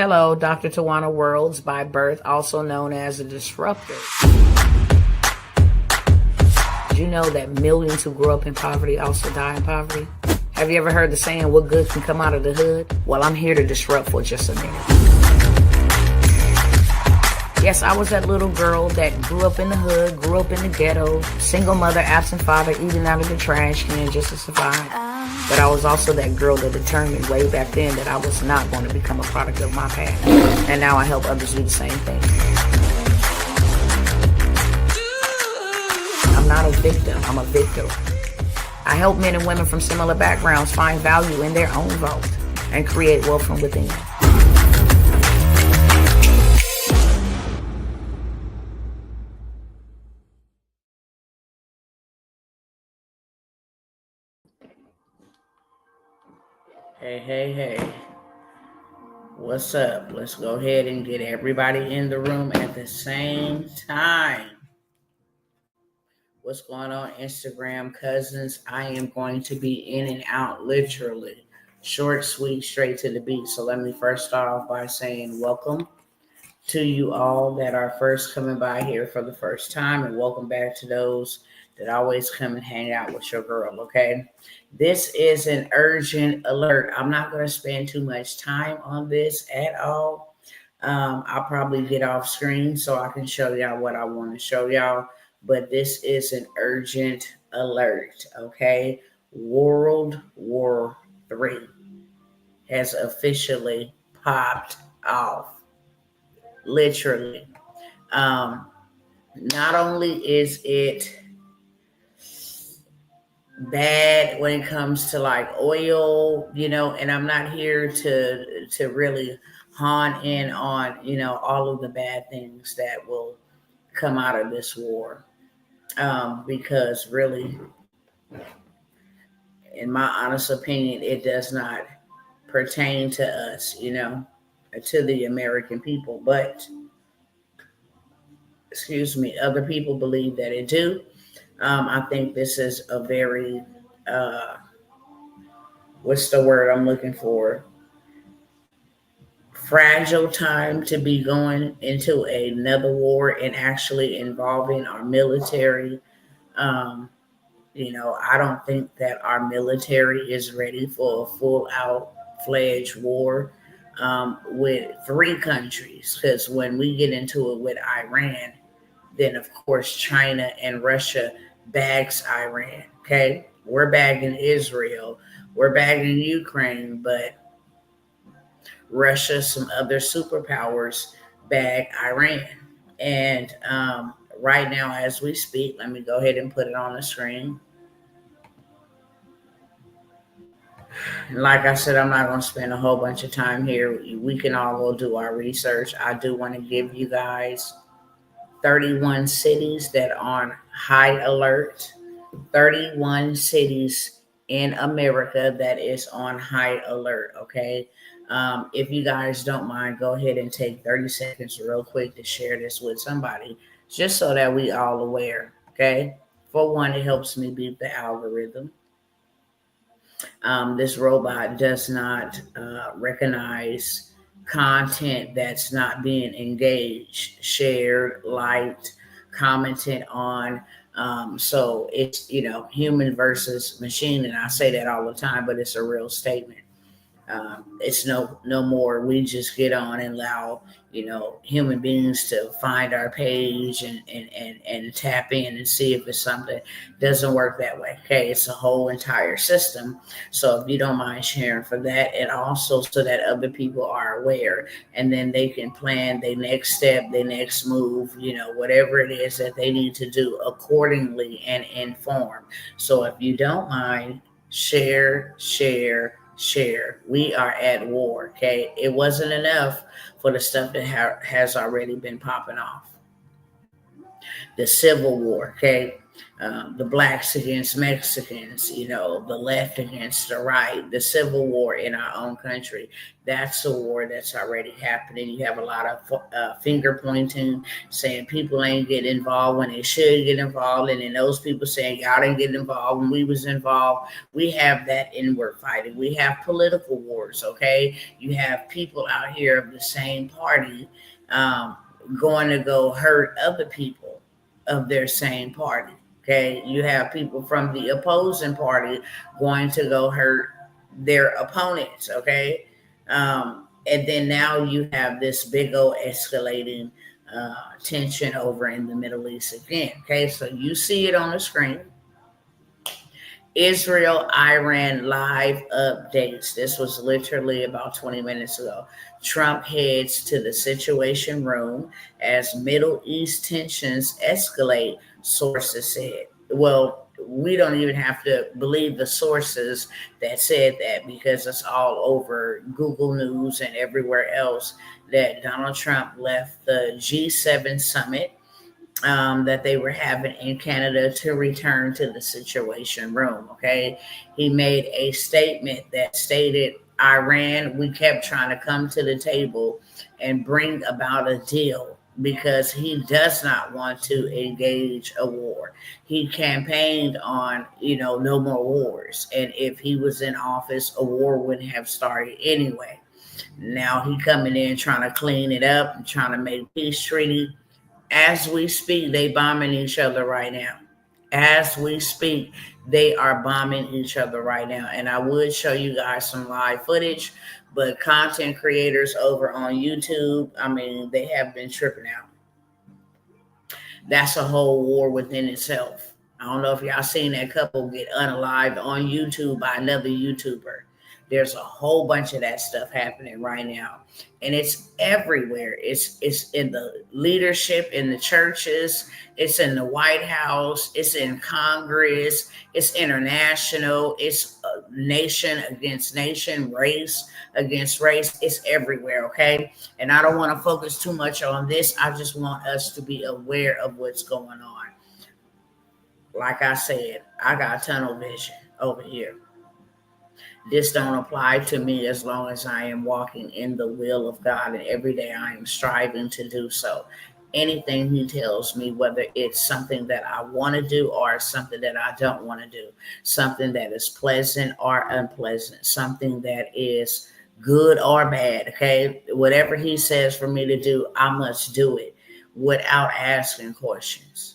Hello, Dr. Tawana Worlds by birth, also known as a disruptor. Did you know that millions who grew up in poverty also die in poverty? Have you ever heard the saying, what good can come out of the hood? Well, I'm here to disrupt for just a minute. Yes, I was that little girl that grew up in the hood, grew up in the ghetto, single mother, absent father, eating out of the trash can just to survive. But I was also that girl that determined way back then that I was not going to become a product of my past. And now I help others do the same thing. I'm not a victim, I'm a victor. I help men and women from similar backgrounds find value in their own vault and create wealth from within. Hey. What's up? Let's go ahead and get everybody in the room at the same time. What's going on, Instagram cousins? I am going to be in and out, literally. Short, sweet, straight to the beat. So let me first start off by saying welcome to you all that are first coming by here for the first time, and welcome back to those that always come and hang out with your girl, okay? This is an urgent alert. I'm not going to spend too much time on this at all. I'll probably get off screen so I can show y'all what I want to show y'all, but this is an urgent alert, okay? World War III has officially popped off, literally. Not only is it bad when it comes to like oil, and I'm not here to really hone in on, all of the bad things that will come out of this war. Because really, in my honest opinion, it does not pertain to us, to the American people, but other people believe that it do. I think this is a very, what's the word I'm looking for? Fragile time to be going into another war and actually involving our military. I don't think that our military is ready for a full out fledged war with three countries. Because when we get into it with Iran, then of course China and Russia bags Iran. Okay, we're bagging Israel, we're bagging Ukraine, but Russia, some other superpowers bag Iran. And right now, as we speak, let me go ahead and put it on the screen. And like I said, I'm not going to spend a whole bunch of time here. We can all go do our research. I do want to give you guys 31 cities that are on high alert, 31 cities in America that is on high alert, okay? If you guys don't mind, go ahead and take 30 seconds real quick to share this with somebody, just so that we all aware, okay? For one, it helps me beat the algorithm. This robot does not recognize content that's not being engaged, shared, liked, commented on. So it's, human versus machine. And I say that all the time, but it's a real statement. It's no more. We just get on and allow, human beings to find our page and tap in and see if it's something. Doesn't work that way. Okay. It's a whole entire system. So if you don't mind sharing for that, and also so that other people are aware, and then they can plan their next step, their next move, whatever it is that they need to do accordingly and inform. So if you don't mind, share. We are at war, okay? It wasn't enough for the stuff that has already been popping off. The Civil War, okay? the blacks against Mexicans, the left against the right, the civil war in our own country. That's a war that's already happening. You have a lot of finger pointing, saying people ain't getting involved when they should get involved, and then those people saying y'all didn't get involved when we was involved. We have that inward fighting. We have political wars. Okay, you have people out here of the same party um, going to go hurt other people of their same party. Okay, you have people from the opposing party going to go hurt their opponents. Okay, and then now you have this big old escalating tension over in the Middle East again. Okay, so you see it on the screen. Israel Iran live updates. This was literally about 20 minutes ago. Trump heads to the Situation Room as Middle East tensions escalate, sources said. Well, we don't even have to believe the sources that said that, because it's all over Google News and everywhere else that Donald Trump left the G7 summit that they were having in Canada to return to the Situation Room. Okay, he made a statement that stated, Iran, we kept trying to come to the table and bring about a deal because he does not want to engage a war. He campaigned on, no more wars. And if he was in office, a war wouldn't have started anyway. Now he coming in trying to clean it up and trying to make peace treaty. As we speak, they bombing each other right now. As we speak, they are bombing each other right now. And I would show you guys some live footage, but content creators over on YouTube, they have been tripping out. That's a whole war within itself. I don't know if y'all seen that couple get unalived on YouTube by another YouTuber. There's a whole bunch of that stuff happening right now. And it's everywhere. It's in the leadership, in the churches, it's in the White House, it's in Congress, it's international, it's nation against nation, race against race. It's everywhere, okay? And I don't want to focus too much on this. I just want us to be aware of what's going on. Like I said, I got tunnel vision over here. This don't apply to me as long as I am walking in the will of God, and every day I am striving to do so. Anything he tells me, whether it's something that I want to do or something that I don't want to do, something that is pleasant or unpleasant, something that is good or bad, okay? Whatever he says for me to do, I must do it without asking questions.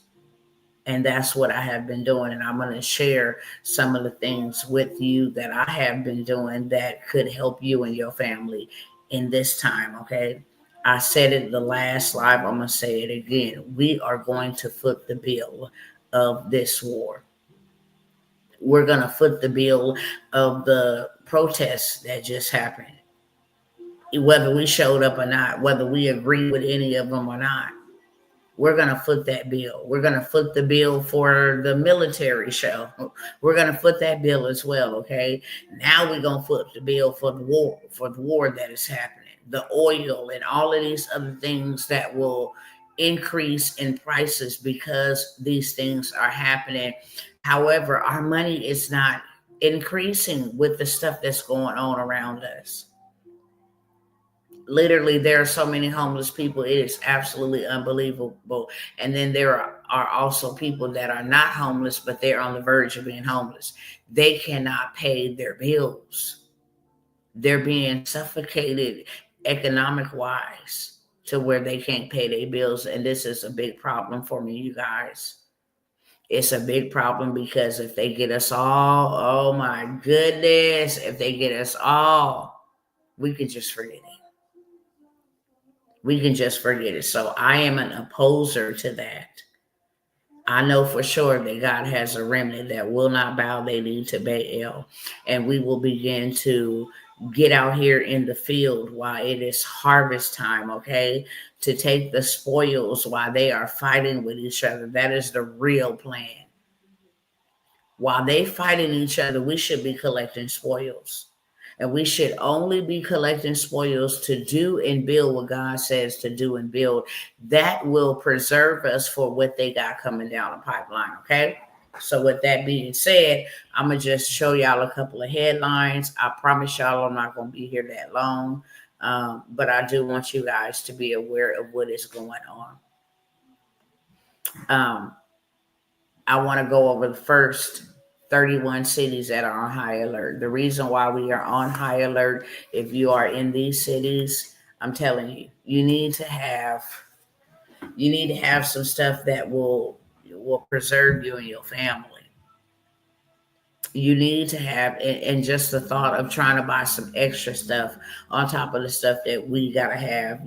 And that's what I have been doing. And I'm going to share some of the things with you that I have been doing that could help you and your family in this time, okay? I said it the last live. I'm going to say it again. We are going to foot the bill of this war. We're going to foot the bill of the protests that just happened. Whether we showed up or not, whether we agree with any of them or not. We're going to foot that bill. We're going to foot the bill for the military show. We're going to foot that bill as well, okay? Now we're going to foot the bill for the war that is happening, the oil and all of these other things that will increase in prices because these things are happening. However, our money is not increasing with the stuff that's going on around us. Literally, there are so many homeless people. It is absolutely unbelievable. And then there are also people that are not homeless, but they're on the verge of being homeless. They cannot pay their bills. They're being suffocated economic-wise to where they can't pay their bills. And this is a big problem for me, you guys. It's a big problem because if they get us all, oh my goodness, if they get us all, we could just forget it. We can just forget it. So I am an opposer to that. I know for sure that God has a remnant that will not bow their knee to Baal. And we will begin to get out here in the field while it is harvest time, okay? To take the spoils while they are fighting with each other. That is the real plan. While they fighting each other, we should be collecting spoils. And we should only be collecting spoils to do and build what God says to do and build. That will preserve us for what they got coming down the pipeline, okay? So with that being said, I'm going to just show y'all a couple of headlines. I promise y'all I'm not going to be here that long. But I do want you guys to be aware of what is going on. I want to go over the first 31 cities that are on high alert. The reason why we are on high alert, if you are in these cities, I'm telling you, you need to have some stuff that will preserve you and your family. You need to have, and just the thought of trying to buy some extra stuff on top of the stuff that we gotta have,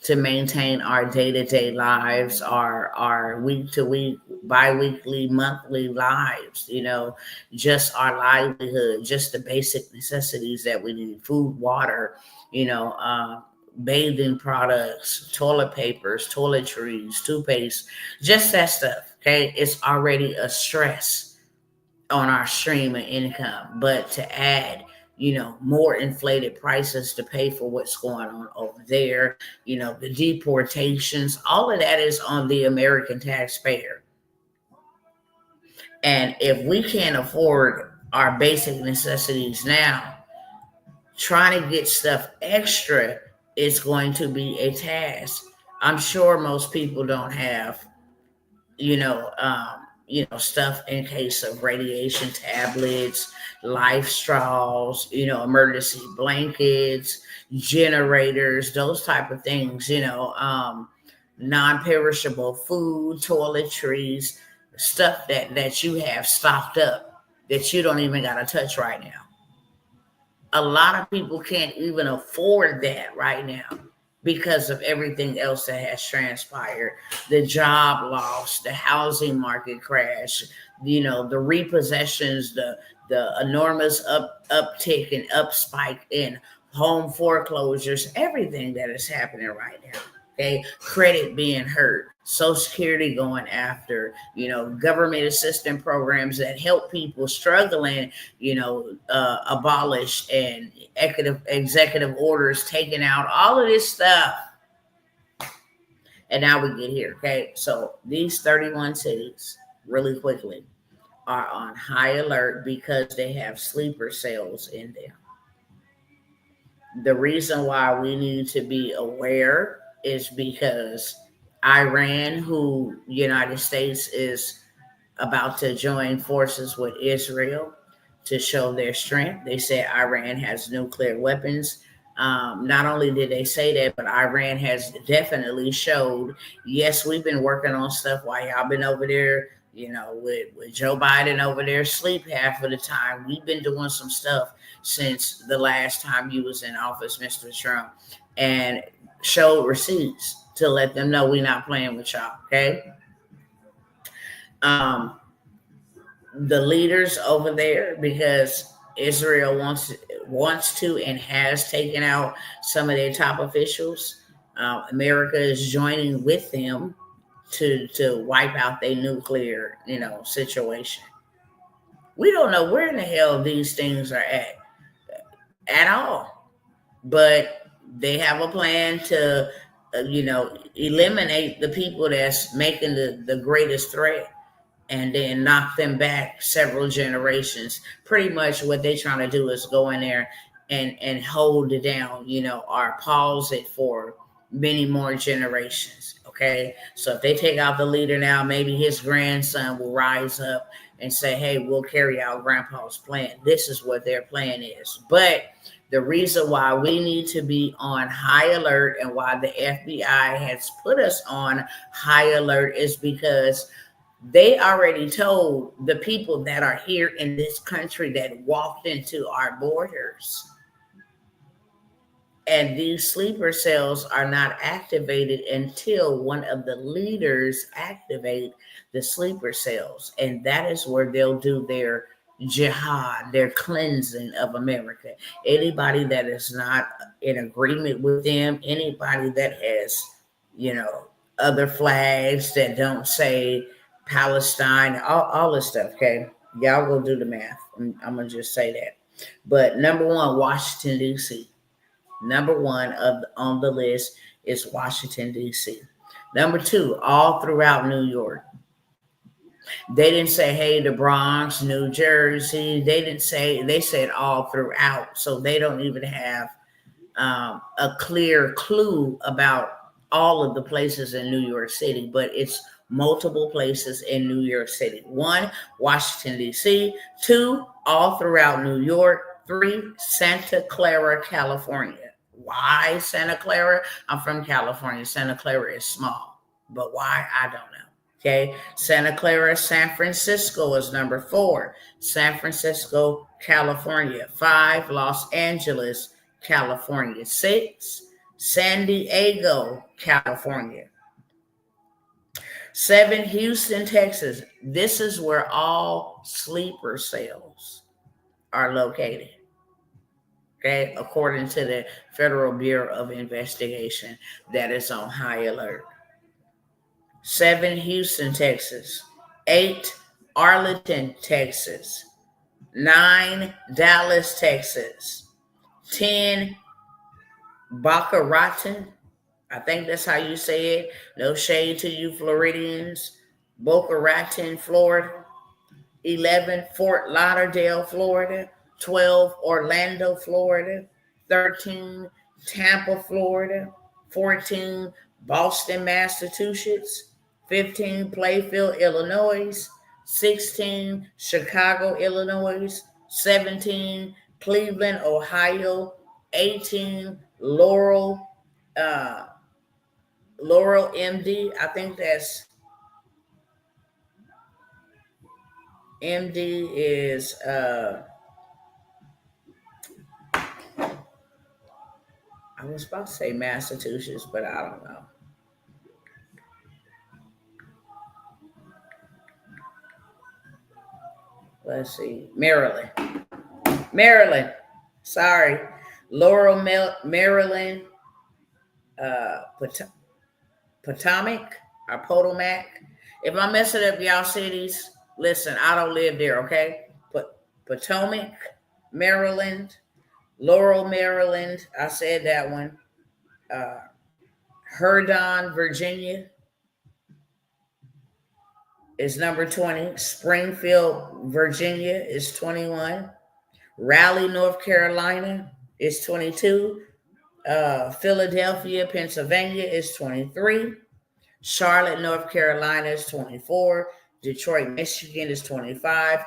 to maintain our day-to-day lives, our week-to-week, bi-weekly, monthly lives, just our livelihood, just the basic necessities that we need: food, water, bathing products, toilet papers, toiletries, toothpaste, just that stuff. Okay, it's already a stress on our stream of income, but to add more inflated prices to pay for what's going on over there, the deportations, all of that is on the American taxpayer. And if we can't afford our basic necessities now, trying to get stuff extra is going to be a task. I'm sure most people don't have stuff in case of radiation tablets, life straws, emergency blankets, generators, those type of things, non-perishable food, toiletries, stuff that you have stocked up that you don't even got to touch right now. A lot of people can't even afford that right now because of everything else that has transpired. The job loss, the housing market crash, the repossessions, the enormous uptick and up spike in home foreclosures, everything that is happening right now. Okay, credit being hurt, Social Security going after, government assistance programs that help people struggling, abolished, and executive orders taken out, all of this stuff. And now we get here. Okay, so these 31 cities, really quickly, are on high alert because they have sleeper cells in them. The reason why we need to be aware is because Iran, who United States is about to join forces with Israel to show their strength. They said Iran has nuclear weapons. Not only did they say that, but Iran has definitely showed, yes, we've been working on stuff while y'all been over there, with Joe Biden over there asleep half of the time. We've been doing some stuff since the last time you was in office, Mr. Trump, and showed receipts to let them know we're not playing with y'all, okay? The leaders over there, because Israel wants to and has taken out some of their top officials. America is joining with them to wipe out their nuclear, situation. We don't know where in the hell these things are at all, but they have a plan to, eliminate the people that's making the greatest threat, and then knock them back several generations. Pretty much what they're trying to do is go in there and hold it down, or pause it for many more generations. Okay, so if they take out the leader now, maybe his grandson will rise up and say, hey, we'll carry out grandpa's plan. This is what their plan is. But the reason why we need to be on high alert and why the FBI has put us on high alert is because they already told the people that are here in this country that walked into our borders. And these sleeper cells are not activated until one of the leaders activate the sleeper cells. And that is where they'll do their jihad, their cleansing of America. Anybody that is not in agreement with them, anybody that has, other flags that don't say Palestine, all this stuff, okay? Y'all go do the math. I'm going to just say that. But number one, Washington, D.C. Number one on the list is Washington, D.C. Number two, all throughout New York. They didn't say, hey, the Bronx, New Jersey. They said all throughout. So they don't even have a clear clue about all of the places in New York City, but it's multiple places in New York City. 1, Washington, D.C. 2, all throughout New York. 3, Santa Clara, California. Why Santa Clara? I'm from California. Santa Clara is small, but why? I don't know. Okay, Santa Clara, San Francisco is number 4. San Francisco, California. 5, Los Angeles, California. 6, San Diego, California. 7, Houston, Texas. This is where all sleeper cells are located. Okay, according to the Federal Bureau of Investigation, that is on high alert. 7, Houston, Texas. 8, Arlington, Texas. 9, Dallas, Texas. 10, Boca Raton. I think that's how you say it. No shade to you Floridians. Boca Raton, Florida. 11, Fort Lauderdale, Florida. 12, Orlando, Florida. 13, Tampa, Florida. 14, Boston, Massachusetts. 15, Plainfield, Illinois. 16, Chicago, Illinois. 17, Cleveland, Ohio. 18, Laurel, MD. I think that's MD is I was about to say Massachusetts, but I don't know. Let's see. Maryland. Sorry. Laurel, Maryland. Potomac or Potomac. If I mess it up, y'all cities, listen, I don't live there, okay? Potomac, Maryland. Laurel, Maryland. I said that one. Herndon, Virginia is number 20. Springfield, Virginia is 21. Raleigh, North Carolina is 22. Philadelphia, Pennsylvania is 23. Charlotte, North Carolina is 24. Detroit, Michigan is 25.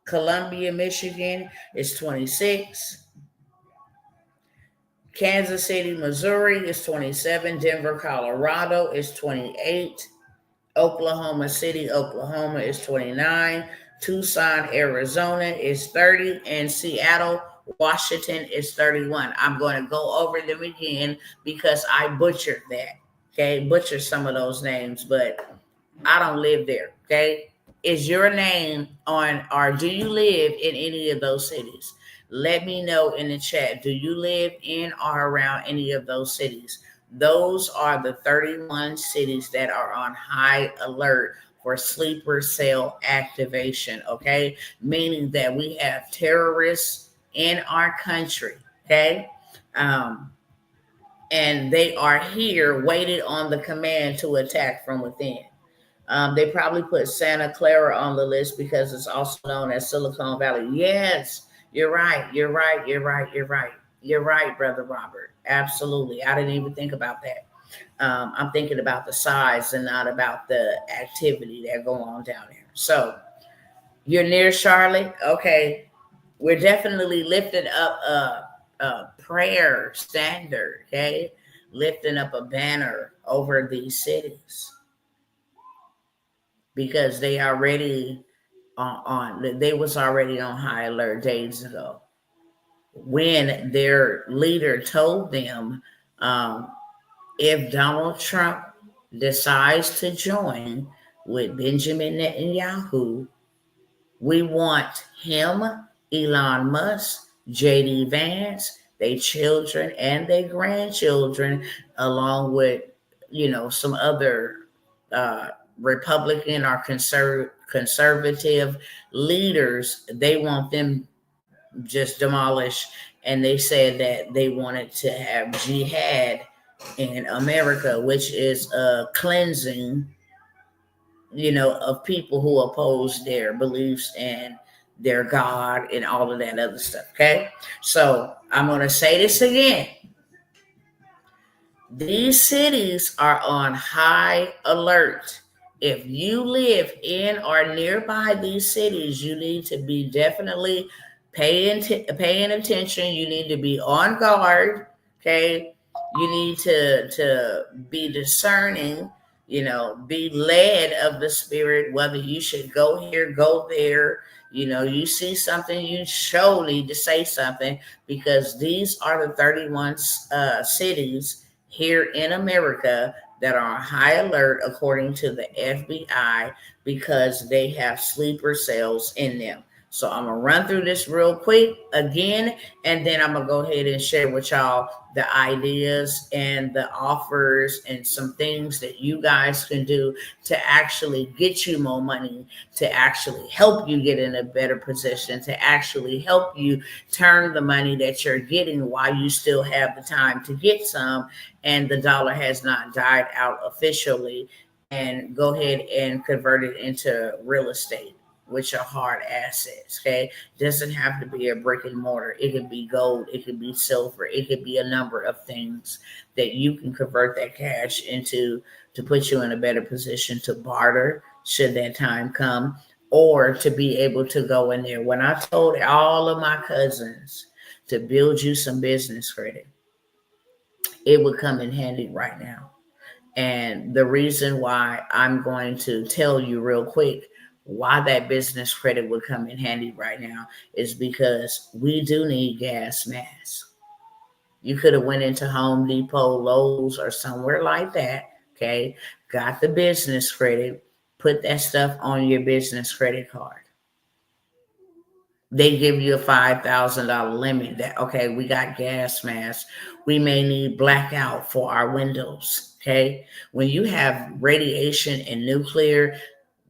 Columbia, Michigan is 26. Kansas City, Missouri is 27. Denver, Colorado is 28. Oklahoma City, Oklahoma is 29. Tucson, Arizona is 30. And Seattle, Washington is 31. I'm going to go over them again because I butchered that. Okay, butcher some of those names, but I don't live there. Okay, is your name on, or do you live in any of those cities? Let me know in the chat. Do you live in or around any of those cities? Those are the 31 cities that are on high alert for sleeper cell activation. Okay, meaning that we have terrorists in our country. Okay. And they are here, waited on the command to attack from within. They probably put Santa Clara on the list because it's also known as Silicon Valley. Yes, you're right, Brother Robert. Absolutely. I didn't even think about that. I'm thinking about the size and not about the activity that go on down there. So you're near Charlotte? Okay. We're definitely lifting up a prayer standard, okay? Lifting up a banner over these cities because they already they was already on high alert days ago when their leader told them if Donald Trump decides to join with Benjamin Netanyahu, we want him, Elon Musk, J.D. Vance, their children and their grandchildren, along with, some other Republican or conservative leaders. They want them just demolished. And they said that they wanted to have jihad in America, which is a cleansing of people who oppose their beliefs and their God and all of that other stuff. Okay. So I'm going to say this again. These cities are on high alert. If you live in or nearby these cities, you need to be definitely paying attention. You need to be on guard. Okay. You need to be discerning, be led of the Spirit, whether you should go here, go there. You see something, you sure need to say something, because these are the 31 cities here in America that are on high alert, according to the FBI, because they have sleeper cells in them. So I'm going to run through this real quick again, and then I'm going to go ahead and share with y'all the ideas and the offers and some things that you guys can do to actually get you more money, to actually help you get in a better position, to actually help you turn the money that you're getting while you still have the time to get some, and the dollar has not died out officially, and go ahead and convert it into real estate, which are hard assets. Okay. Doesn't have to be a brick and mortar. It could be gold. It could be silver. It could be a number of things that you can convert that cash into, to put you in a better position to barter should that time come, or to be able to go in there. When I told all of my cousins to build you some business credit, it would come in handy right now. And the reason why I'm going to tell you real quick why that business credit would come in handy right now is because we do need gas masks. You could have went into Home Depot, Lowe's, or somewhere like that, okay? Got the business credit, put that stuff on your business credit card. They give you a $5,000 limit that, okay, we got gas masks. We may need blackout for our windows, okay? When you have radiation and nuclear,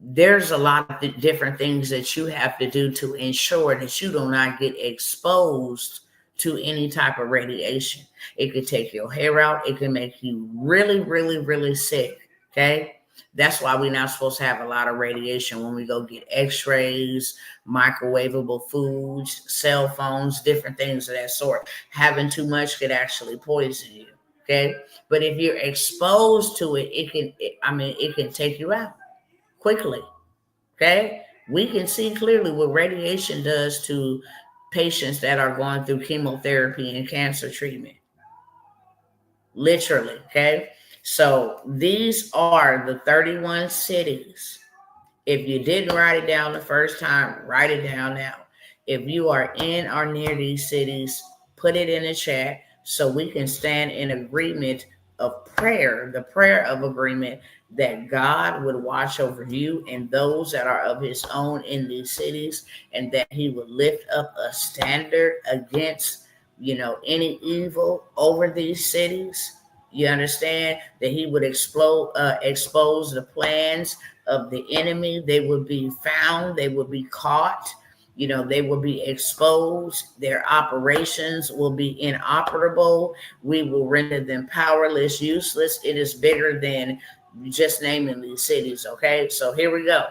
there's a lot of different things that you have to do to ensure that you do not get exposed to any type of radiation. It could take your hair out. It can make you really, really, really sick, okay? That's why we're not supposed to have a lot of radiation when we go get x-rays, microwavable foods, cell phones, different things of that sort. Having too much could actually poison you, okay? But if you're exposed to it, it can take you out quickly, okay? We can see clearly what radiation does to patients that are going through chemotherapy and cancer treatment. Literally, okay? So these are the 31 cities. If you didn't write it down the first time, write it down now. If you are in or near these cities, put it in the chat so we can stand in agreement of prayer, the prayer of agreement, that God would watch over you and those that are of his own in these cities, and that he would lift up a standard against, any evil over these cities. You understand? That he would expose the plans of the enemy. They would be found. They would be caught. They will be exposed. Their operations will be inoperable. We will render them powerless, useless. It is bigger than just naming these cities, okay? So here we go.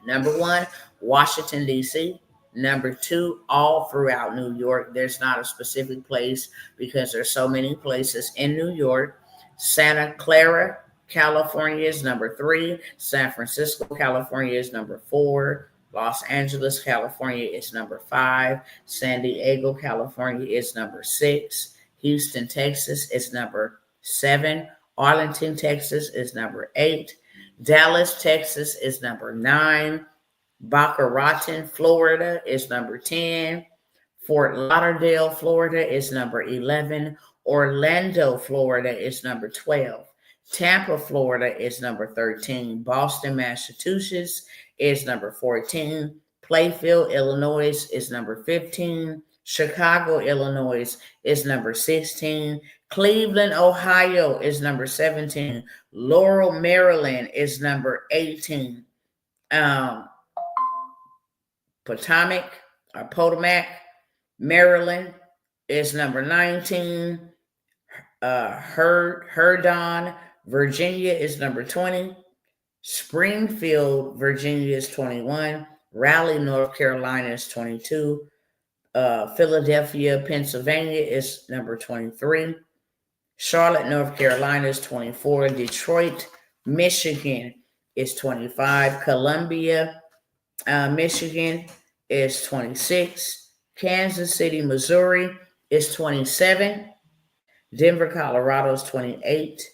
Number 1, Washington, D.C. Number 2, all throughout New York. There's not a specific place because there's so many places in New York. Santa Clara, California is number 3. San Francisco, California is number 4. Los Angeles, California is number 5. San Diego, California is number 6. Houston, Texas is number 7. Arlington, Texas is number 8. Dallas, Texas is number 9. Boca Raton, Florida is number 10. Fort Lauderdale, Florida is number 11. Orlando, Florida is number 12. Tampa, Florida is number 13. Boston, Massachusetts is number 14. Plainfield, Illinois is number 15. Chicago, Illinois is number 16. Cleveland, Ohio is number 17. Laurel, Maryland is number 18. Potomac, Maryland is number 19. Herndon, Virginia is number 20. Springfield, Virginia is 21. Raleigh, North Carolina is 22. Philadelphia, Pennsylvania is number 23. Charlotte, North Carolina is 24. Detroit, Michigan is 25. Columbia, Michigan is 26. Kansas City, Missouri is 27. Denver, Colorado is 28.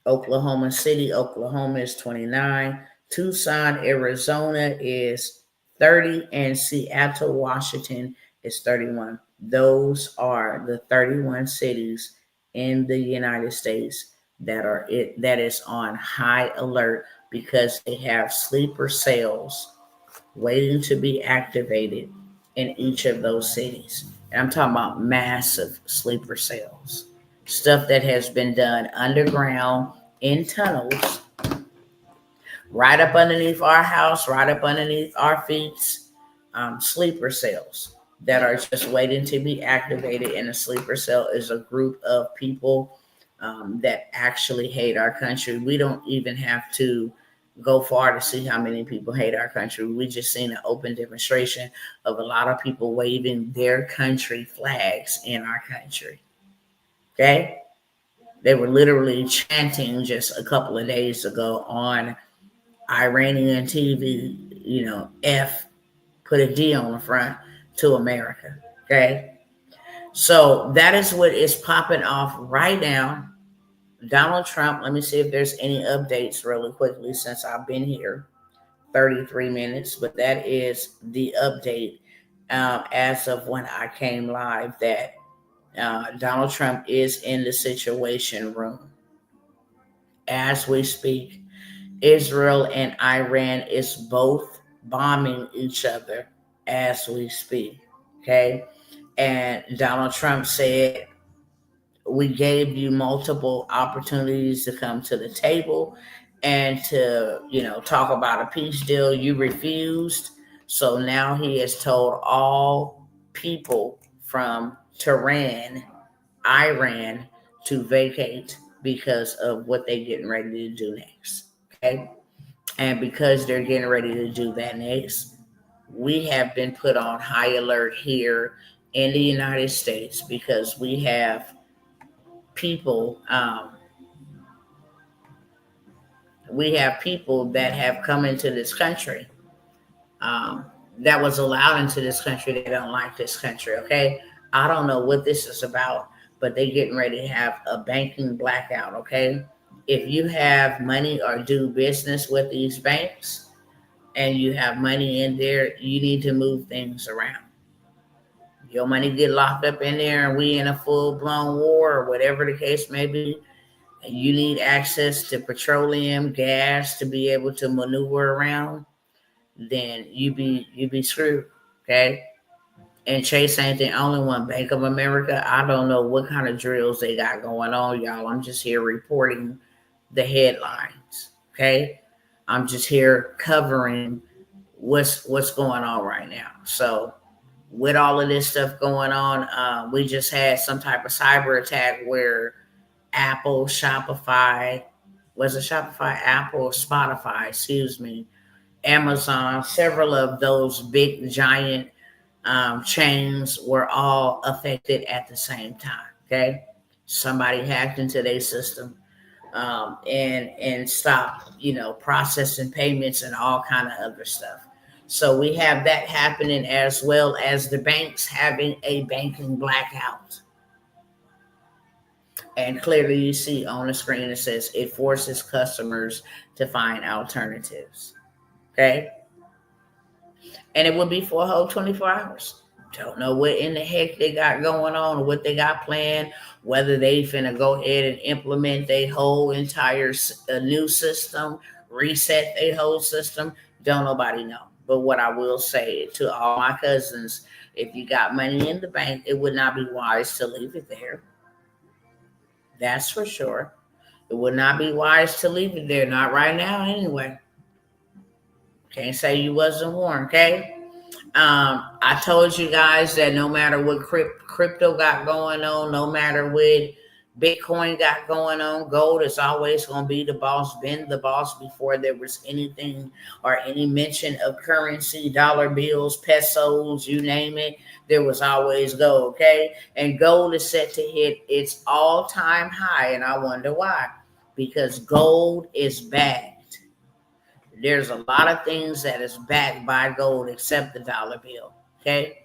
Oklahoma City, Oklahoma is 29. Tucson, Arizona is 30. And Seattle, Washington is 31. Those are the 31 cities in the United States that is on high alert because they have sleeper cells waiting to be activated in each of those cities. And I'm talking about massive sleeper cells, stuff that has been done underground in tunnels, right up underneath our house, right up underneath our feet, sleeper cells that are just waiting to be activated. And a sleeper cell is a group of people that actually hate our country. We don't even have to go far to see how many people hate our country. We just seen an open demonstration of a lot of people waving their country flags in our country. Okay? They were literally chanting just a couple of days ago on Iranian TV, F, put a D on the front, to America. Okay? So that is what is popping off right now. Donald Trump, let me see if there's any updates really quickly since I've been here 33 minutes, but that is the update as of when I came live that Donald Trump is in the Situation Room. As we speak, Israel and Iran is both bombing each other as we speak. Okay. And Donald Trump said, we gave you multiple opportunities to come to the table and to, talk about a peace deal. You refused. So now he has told all people from Tehran, Iran, to vacate because of what they're getting ready to do next. Okay. And because they're getting ready to do that next, we have been put on high alert here in the United States because we have people that have come into this country that was allowed into this country. They don't like this country. Okay, I don't know what this is about, but they're getting ready to have a banking blackout. Okay, if you have money or do business with these banks and you have money in there, you need to move things around. Your money get locked up in there and we in a full-blown war or whatever the case may be, and you need access to petroleum, gas to be able to maneuver around, then you be screwed. Okay. And Chase ain't the only one. Bank of America, I don't know what kind of drills they got going on, y'all. I'm just here reporting the headlines. Okay. I'm just here covering what's going on right now. So with all of this stuff going on, we just had some type of cyber attack where Apple, Shopify, Apple, Spotify, Amazon, several of those big giant chains were all affected at the same time. Okay. Somebody hacked into their system and stopped, processing payments and all kind of other stuff. So we have that happening as well as the banks having a banking blackout. And clearly you see on the screen it says it forces customers to find alternatives. Okay. And it will be for a whole 24 hours. Don't know what in the heck they got going on or what they got planned, whether they finna go ahead and implement their whole entire new system, reset their whole system. Don't nobody know. But what I will say to all my cousins, if you got money in the bank, it would not be wise to leave it there. That's for sure. It would not be wise to leave it there. Not right now anyway. Can't say you wasn't warned, okay? I told you guys that no matter what crypto got going on, no matter what Bitcoin got going on. Gold is always going to be the boss, been the boss before there was anything or any mention of currency, dollar bills, pesos, you name it. There was always gold, okay? And gold is set to hit its all-time high, and I wonder why. Because gold is backed. There's a lot of things that is backed by gold except the dollar bill, okay?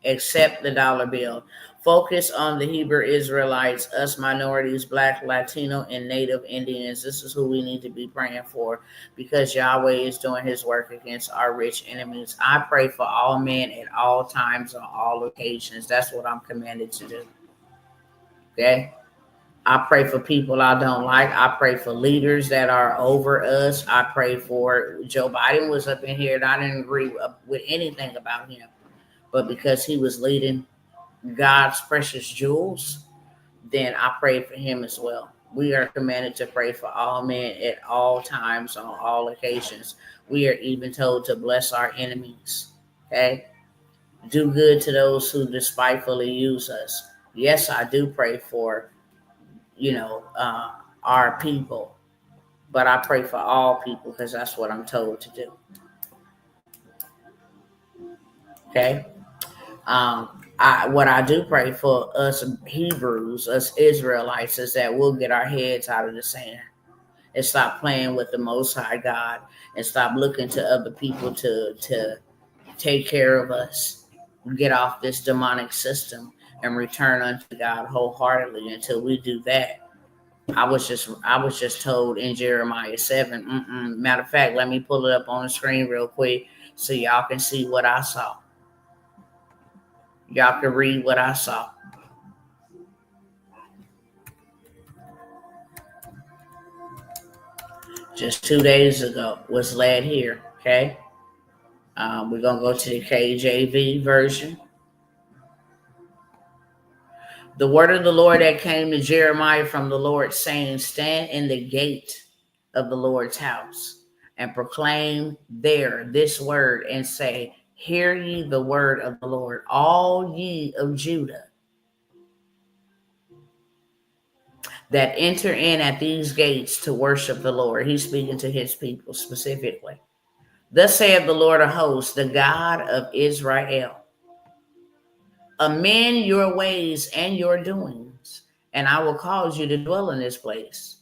Except the dollar bill. Focus on the Hebrew Israelites, us minorities, Black, Latino, and Native Indians. This is who we need to be praying for, because Yahweh is doing his work against our rich enemies. I pray for all men at all times on all occasions. That's what I'm commanded to do. Okay? I pray for people I don't like. I pray for leaders that are over us. I pray for Joe Biden was up in here and I didn't agree with anything about him. But because he was leading God's precious jewels, then I pray for him as well. We are commanded to pray for all men at all times, on all occasions. We are even told to bless our enemies. Okay? Do good to those who despitefully use us. Yes, I do pray for, our people, but I pray for all people because that's what I'm told to do. Okay? What I do pray for us Hebrews, us Israelites, is that we'll get our heads out of the sand and stop playing with the Most High God and stop looking to other people to take care of us. Get off this demonic system and return unto God wholeheartedly. Until we do that, I was just told in Jeremiah 7. Matter of fact, let me pull it up on the screen real quick so y'all can see what I saw. Y'all can read what I saw. Just 2 days ago was led here, okay? We're going to go to the KJV version. The word of the Lord that came to Jeremiah from the Lord, saying, stand in the gate of the Lord's house and proclaim there this word and say, hear ye the word of the Lord, all ye of Judah that enter in at these gates to worship the Lord. He's speaking to his people specifically. Thus saith the Lord of hosts, the God of Israel, amend your ways and your doings, and I will cause you to dwell in this place.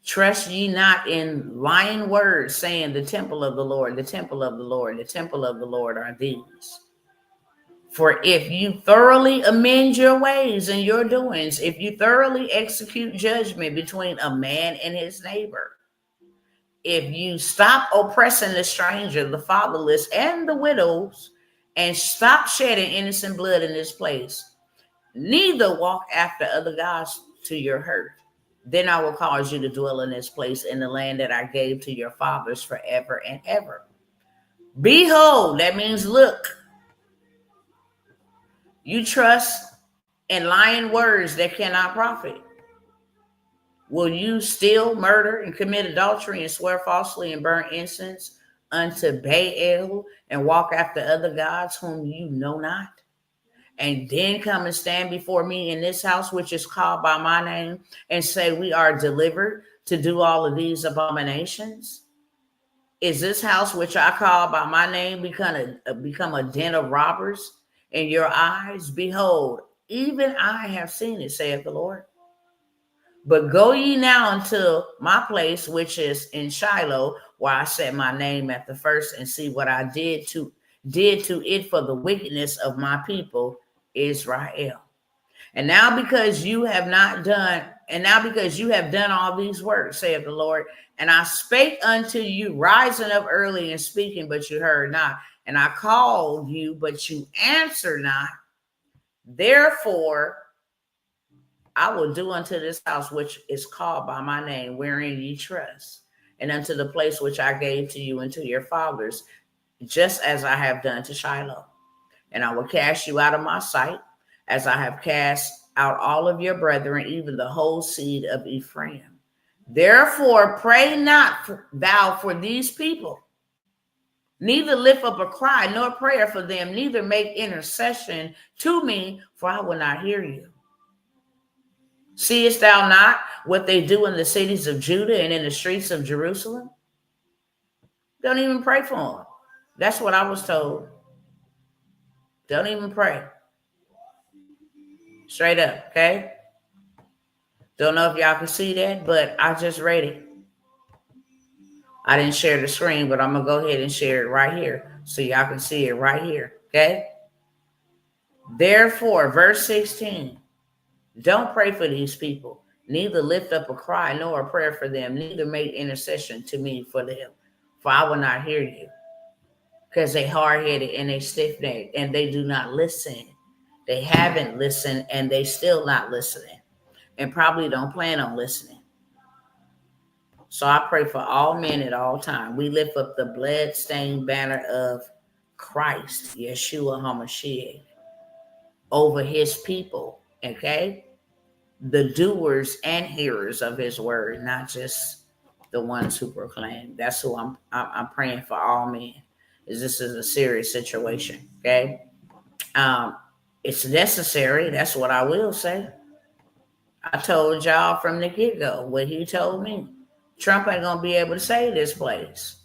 Trust ye not in lying words, saying, the temple of the Lord, the temple of the Lord, the temple of the Lord are these. For if you thoroughly amend your ways and your doings, if you thoroughly execute judgment between a man and his neighbor, if you stop oppressing the stranger, the fatherless, and the widows, and stop shedding innocent blood in this place, neither walk after other gods to your hurt, then I will cause you to dwell in this place in the land that I gave to your fathers forever and ever. Behold, that means look. You trust in lying words that cannot profit. Will you steal, murder, and commit adultery and swear falsely and burn incense unto Baal and walk after other gods whom you know not? And then come and stand before me in this house, which is called by my name, and say, we are delivered to do all of these abominations? Is this house, which I call by my name, become a den of robbers in your eyes? Behold, even I have seen it, saith the Lord. But go ye now unto my place, which is in Shiloh, where I set my name at the first, and see what I did to it for the wickedness of my people Israel. And now because you have done all these works, saith the Lord, and I spake unto you, rising up early and speaking, but you heard not, and I called you, but you answered not. Therefore I will do unto this house which is called by my name, wherein ye trust, and unto the place which I gave to you and to your fathers, just as I have done to Shiloh. And I will cast you out of my sight, as I have cast out all of your brethren, even the whole seed of Ephraim. Therefore pray not thou for these people, neither lift up a cry nor prayer for them, neither make intercession to me, for I will not hear you. Seest thou not what they do in the cities of Judah and in the streets of Jerusalem? Don't even pray for them. That's what I was told. Don't even pray. Straight up, okay? Don't know if y'all can see that, but I just read it. I didn't share the screen, but I'm going to go ahead and share it right here so y'all can see it right here, okay? Therefore, verse 16, don't pray for these people, neither lift up a cry nor a prayer for them, neither make intercession to me for them, for I will not hear you. Because they hard-headed and they stiff-necked and they do not listen. They haven't listened and they still not listening and probably don't plan on listening. So I pray for all men at all times. We lift up the blood-stained banner of Christ, Yeshua HaMashiach, over his people, okay? The doers and hearers of his word, not just the ones who proclaim. That's who I'm praying for all men. This is a serious situation, okay? It's necessary. That's what I will say. I told y'all from the get-go what he told me. Trump ain't going to be able to save this place.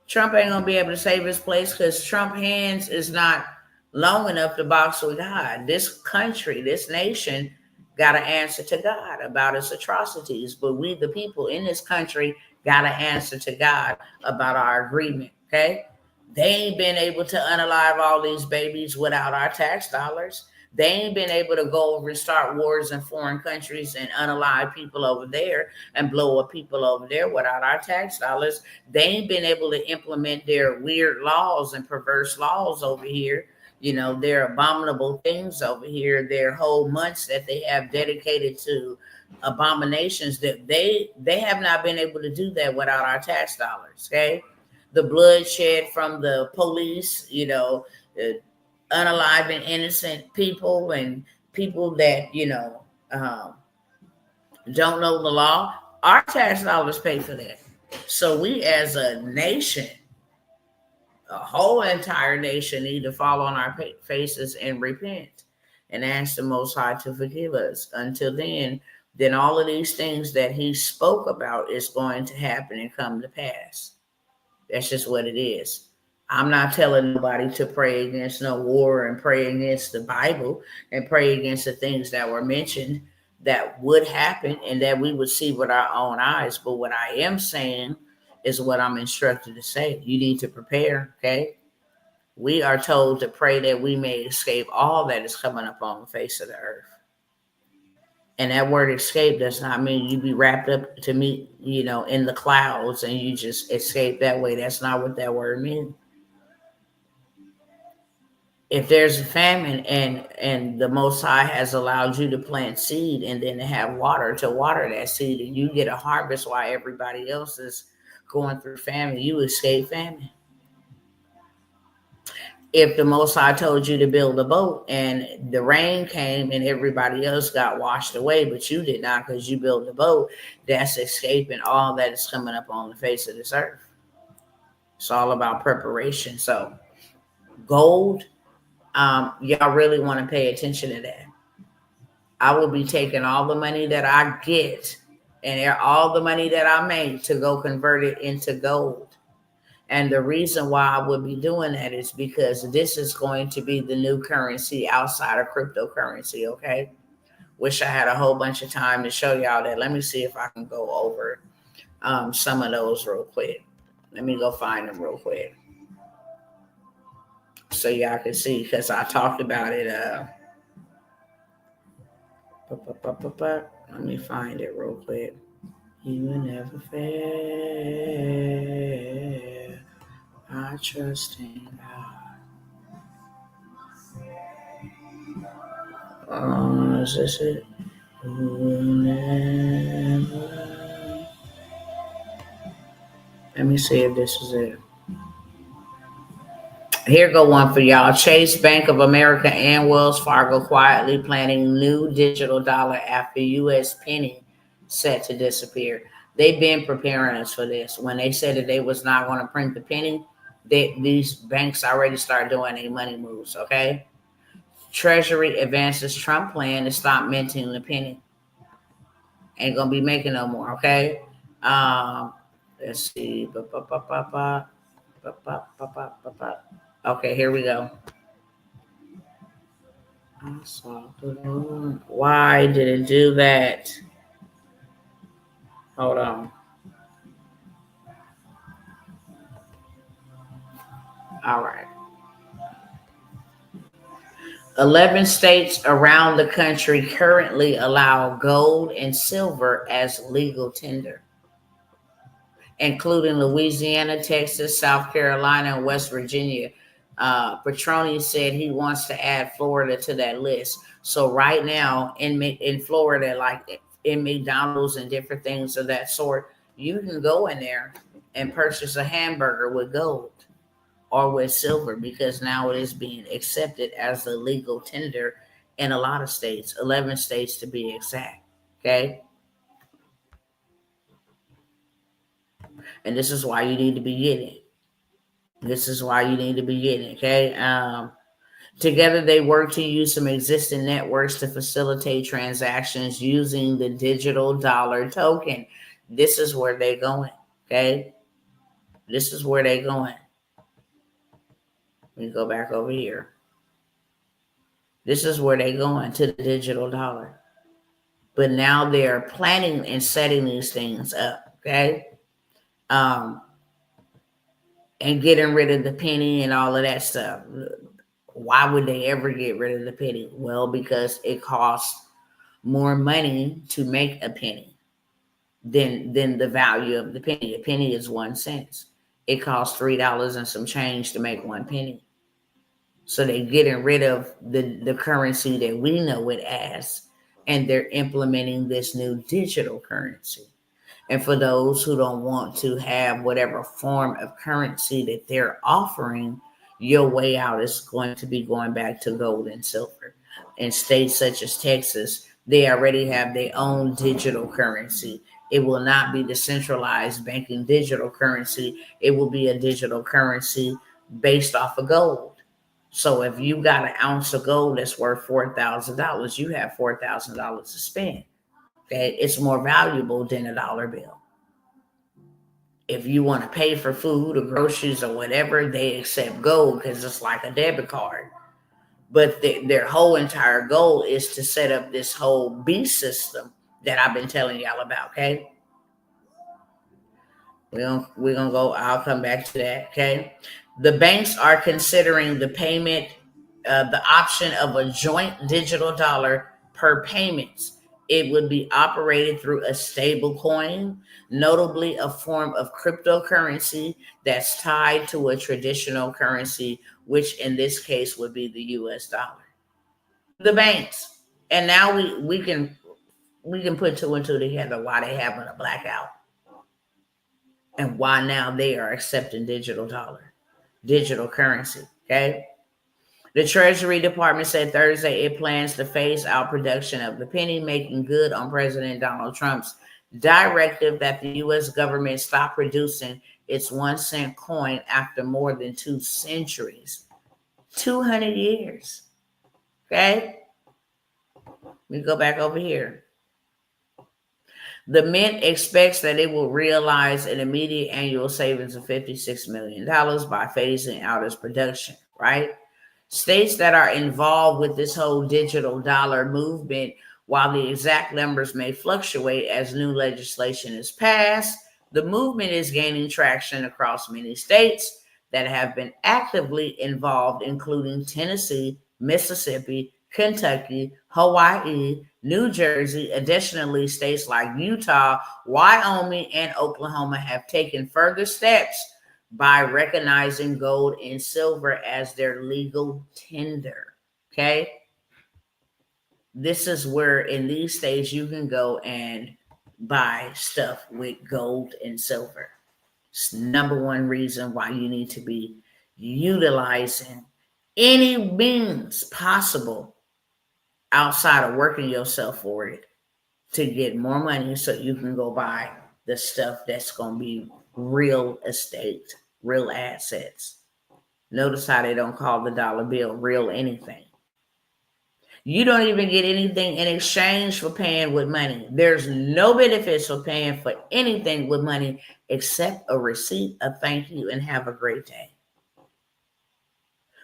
Trump ain't going to be able to save his place because Trump's hands is not long enough to box with God. This country, this nation, got to answer to God about its atrocities. But we, the people in this country, got to answer to God about our agreement, okay? They ain't been able to unalive all these babies without our tax dollars. They ain't been able to go over and start wars in foreign countries and unalive people over there and blow up people over there without our tax dollars. They ain't been able to implement their weird laws and perverse laws over here. You know, their abominable things over here, their whole months that they have dedicated to abominations, that they have not been able to do that without our tax dollars, okay? The bloodshed from the police, you know, unalive innocent people and people that, you know, don't know the law. Our tax dollars pay for that. So we as a nation, a whole entire nation, need to fall on our faces and repent and ask the Most High to forgive us. Until then all of these things that he spoke about is going to happen and come to pass. That's just what it is. I'm not telling nobody to pray against no war and pray against the Bible and pray against the things that were mentioned that would happen and that we would see with our own eyes. But what I am saying is what I'm instructed to say. You need to prepare, okay? We are told to pray that we may escape all that is coming up on the face of the earth. And that word escape does not mean you be wrapped up to meet, you know, in the clouds and you just escape that way. That's not what that word means. If there's a famine and the Most High has allowed you to plant seed and then to have water to water that seed and you get a harvest while everybody else is going through famine, you escape famine. If the Most High told you to build a boat and the rain came and everybody else got washed away, but you did not because you built a boat, that's escaping all that is coming up on the face of this earth. It's all about preparation. So gold, y'all really want to pay attention to that. I will be taking all the money that I get and all the money that I make to go convert it into gold. And the reason why I would be doing that is because this is going to be the new currency outside of cryptocurrency, okay? Wish I had a whole bunch of time to show y'all that. Let me see if I can go over some of those real quick. Let me go find them real quick so y'all can see, because I talked about it. Let me find it real quick. You will never fail. I trust in God. Is this it? Let me see if this is it. Here go one for y'all. Chase, Bank of America, and Wells Fargo quietly planning new digital dollar after U.S. penny set to disappear. They've been preparing us for this. When they said that they was not going to print the penny, these banks already started doing their money moves, okay? Treasury advances Trump plan to stop minting the penny. Ain't gonna be making no more, okay? Let's see. Okay, here we go. Why did it do that? Hold on. All right. 11 states around the country currently allow gold and silver as legal tender, including Louisiana, Texas, South Carolina, and West Virginia. Petroni said he wants to add Florida to that list. So right now in Florida, like in McDonald's and different things of that sort, you can go in there and purchase a hamburger with gold or with silver, because now it is being accepted as the legal tender in a lot of states, 11 states to be exact. Okay. And this is why you need to be getting it. This is why you need to be getting it. Okay. Together, they work to use some existing networks to facilitate transactions using the digital dollar token. This is where they're going. Okay. This is where they're going. Let me go back over here. This is where they're going, to the digital dollar. But now they're planning and setting these things up, okay? And getting rid of the penny and all of that stuff. Why would they ever get rid of the penny? Well, because it costs more money to make a penny than the value of the penny. A penny is 1 cent. It costs $3 and some change to make 1 penny. So they're getting rid of the currency that we know it as, and they're implementing this new digital currency. And for those who don't want to have whatever form of currency that they're offering, your way out is going to be going back to gold and silver. In states such as Texas, they already have their own digital currency. It will not be the centralized banking digital currency. It will be a digital currency based off of gold. So if you got an ounce of gold that's worth $4,000, you have $4,000 to spend. Okay, it's more valuable than a dollar bill. If you want to pay for food or groceries or whatever, they accept gold because it's like a debit card. But their whole entire goal is to set up this whole beast system that I've been telling y'all about. Okay, we're gonna go. I'll come back to that. Okay, the banks are considering the option of a joint digital dollar per payments. It would be operated through a stable coin, notably a form of cryptocurrency that's tied to a traditional currency, which in this case would be the US dollar. The banks. And now we can put two and two together why they having a blackout and why now they are accepting digital currency. Okay. The Treasury Department said Thursday it plans to phase out production of the penny, making good on President Donald Trump's directive that the U.S. government stop producing its 1 cent coin after more than 2 centuries. 200 years. Okay? We go back over here. The Mint expects that it will realize an immediate annual savings of $56 million by phasing out its production, right? States that are involved with this whole digital dollar movement, while the exact numbers may fluctuate as new legislation is passed, the movement is gaining traction across many states that have been actively involved, including Tennessee, Mississippi, Kentucky, Hawaii, New Jersey. Additionally, states like Utah, Wyoming, and Oklahoma have taken further steps by recognizing gold and silver as their legal tender. Okay. This is where in these states you can go and buy stuff with gold and silver. It's number one reason why you need to be utilizing any means possible outside of working yourself for it to get more money so you can go buy the stuff that's going to be real estate, real assets. Notice how they don't call the dollar bill real anything. You don't even get anything in exchange for paying with money. There's no benefits for paying for anything with money except a receipt, a thank you, and have a great day.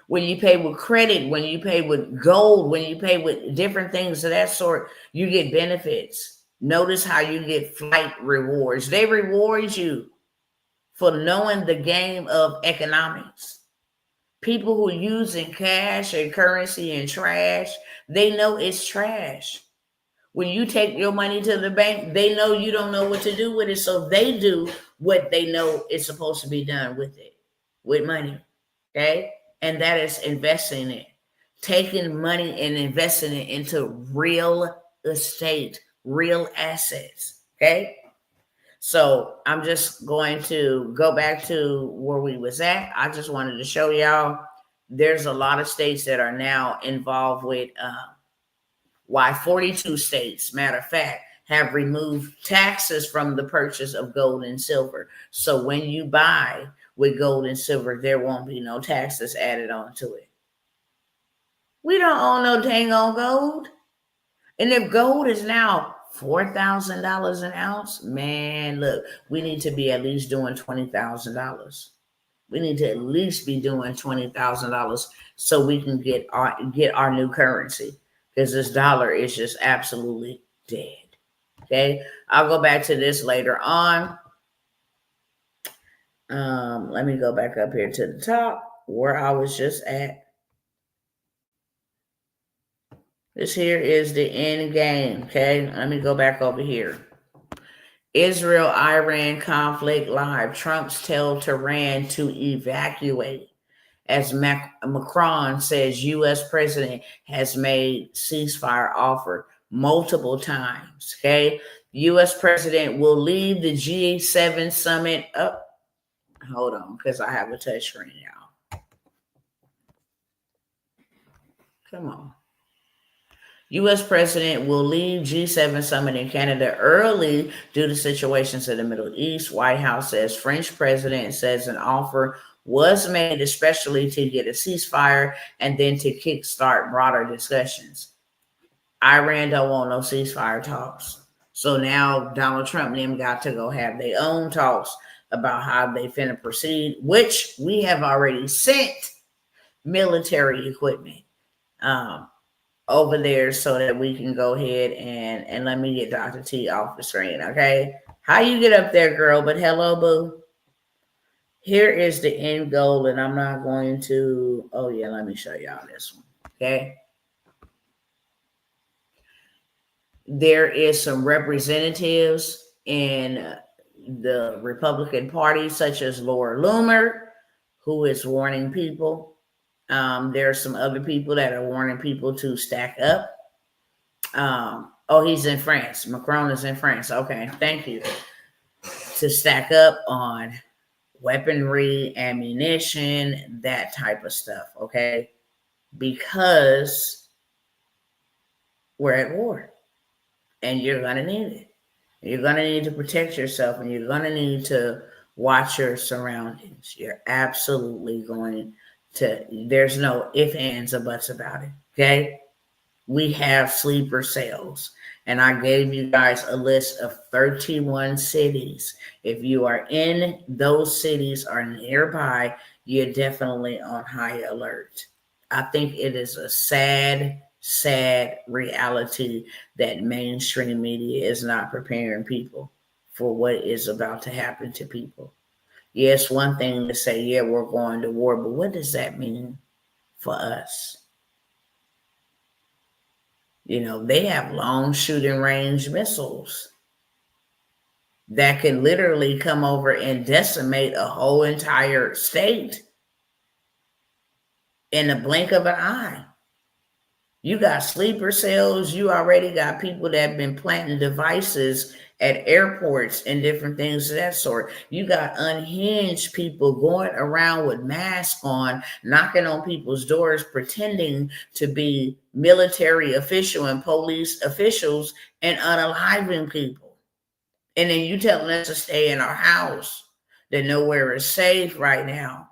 When you pay with credit, when you pay with gold, when you pay with different things of that sort, you get benefits. Notice how you get flight rewards. They reward you for knowing the game of economics. People who are using cash and currency and trash, they know it's trash. When you take your money to the bank, they know you don't know what to do with it. So they do what they know is supposed to be done with it, with money. Okay. And that is investing it, taking money and investing it into real estate, real assets. Okay. So I'm just going to go back to where we was at. I just wanted to show y'all there's a lot of states that are now involved with why 42 states, matter of fact, have removed taxes from the purchase of gold and silver. So when you buy with gold and silver, there won't be no taxes added on to it. We don't own no dang on gold. And if gold is now $4,000 an ounce, man, look, we need to be at least doing $20,000. We need to at least be doing $20,000 so we can get our new currency, because this dollar is just absolutely dead. Okay, I'll go back to this later on. Let me go back up here to the top where I was just at. This here is the end game. Okay, let me go back over here. Israel-Iran conflict live. Trump's tell Tehran to evacuate. As Macron says, U.S. president has made ceasefire offer multiple times. Okay, U.S. president will lead the G7 summit up. Hold on, because I have a touch screen, y'all. Come on. U.S. president will leave G7 summit in Canada early due to situations in the Middle East. White House says French president says an offer was made especially to get a ceasefire and then to kickstart broader discussions. Iran don't want no ceasefire talks. So now Donald Trump and them got to go have their own talks about how they finna proceed, which we have already sent military equipment over there so that we can go ahead and let me get Dr. T off the screen, okay? How you get up there, girl? But hello, boo. Here is the end goal, and I'm not going to, oh yeah, let me show y'all this one, okay? There is some representatives in the Republican Party, such as Laura Loomer, who is warning people. There are some other people that are warning people to stack up. Oh, he's in France. Macron is in France. Okay, thank you. To stack up on weaponry, ammunition, that type of stuff, okay? Because we're at war and you're going to need it. You're going to need to protect yourself and you're going to need to watch your surroundings. You're absolutely going to, there's no ifs, ands, or buts about it, okay? We have sleeper cells. And I gave you guys a list of 31 cities. If you are in those cities or nearby, you're definitely on high alert. I think it is a sad, sad reality that mainstream media is not preparing people for what is about to happen to people. Yes, one thing to say, yeah, we're going to war, but what does that mean for us? You know, they have long shooting range missiles that can literally come over and decimate a whole entire state in the blink of an eye. You got sleeper cells. You already got people that have been planting devices at airports and different things of that sort. You got unhinged people going around with masks on, knocking on people's doors, pretending to be military official and police officials and unaliving people. And then you telling us to stay in our house, that nowhere is safe right now.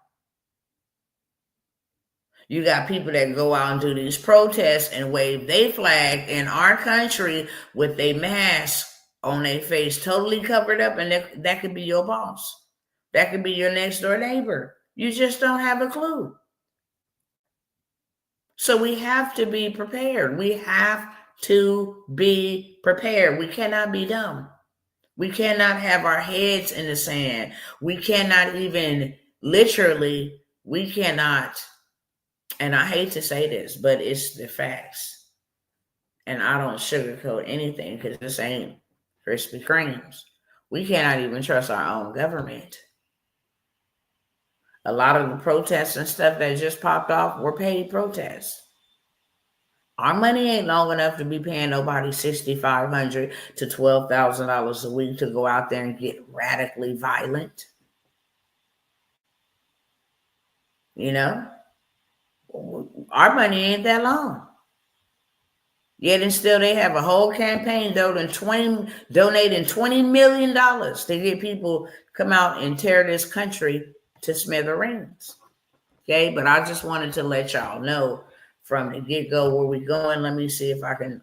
You got people that go out and do these protests and wave their flag in our country with a mask on their face, totally covered up, and that could be your boss. That could be your next door neighbor. You just don't have a clue. So we have to be prepared. We have to be prepared. We cannot be dumb. We cannot have our heads in the sand. We cannot even literally, we cannot, and I hate to say this, but it's the facts. And I don't sugarcoat anything because this ain't Krispy Kremes. We cannot even trust our own government. A lot of the protests and stuff that just popped off were paid protests. Our money ain't long enough to be paying nobody $6,500 to $12,000 a week to go out there and get radically violent. You know, our money ain't that long. Yet and still, they have a whole campaign donating $20 million to get people come out and tear this country to smithereens. Okay, but I just wanted to let y'all know from the get-go where we're going. Let me see if I can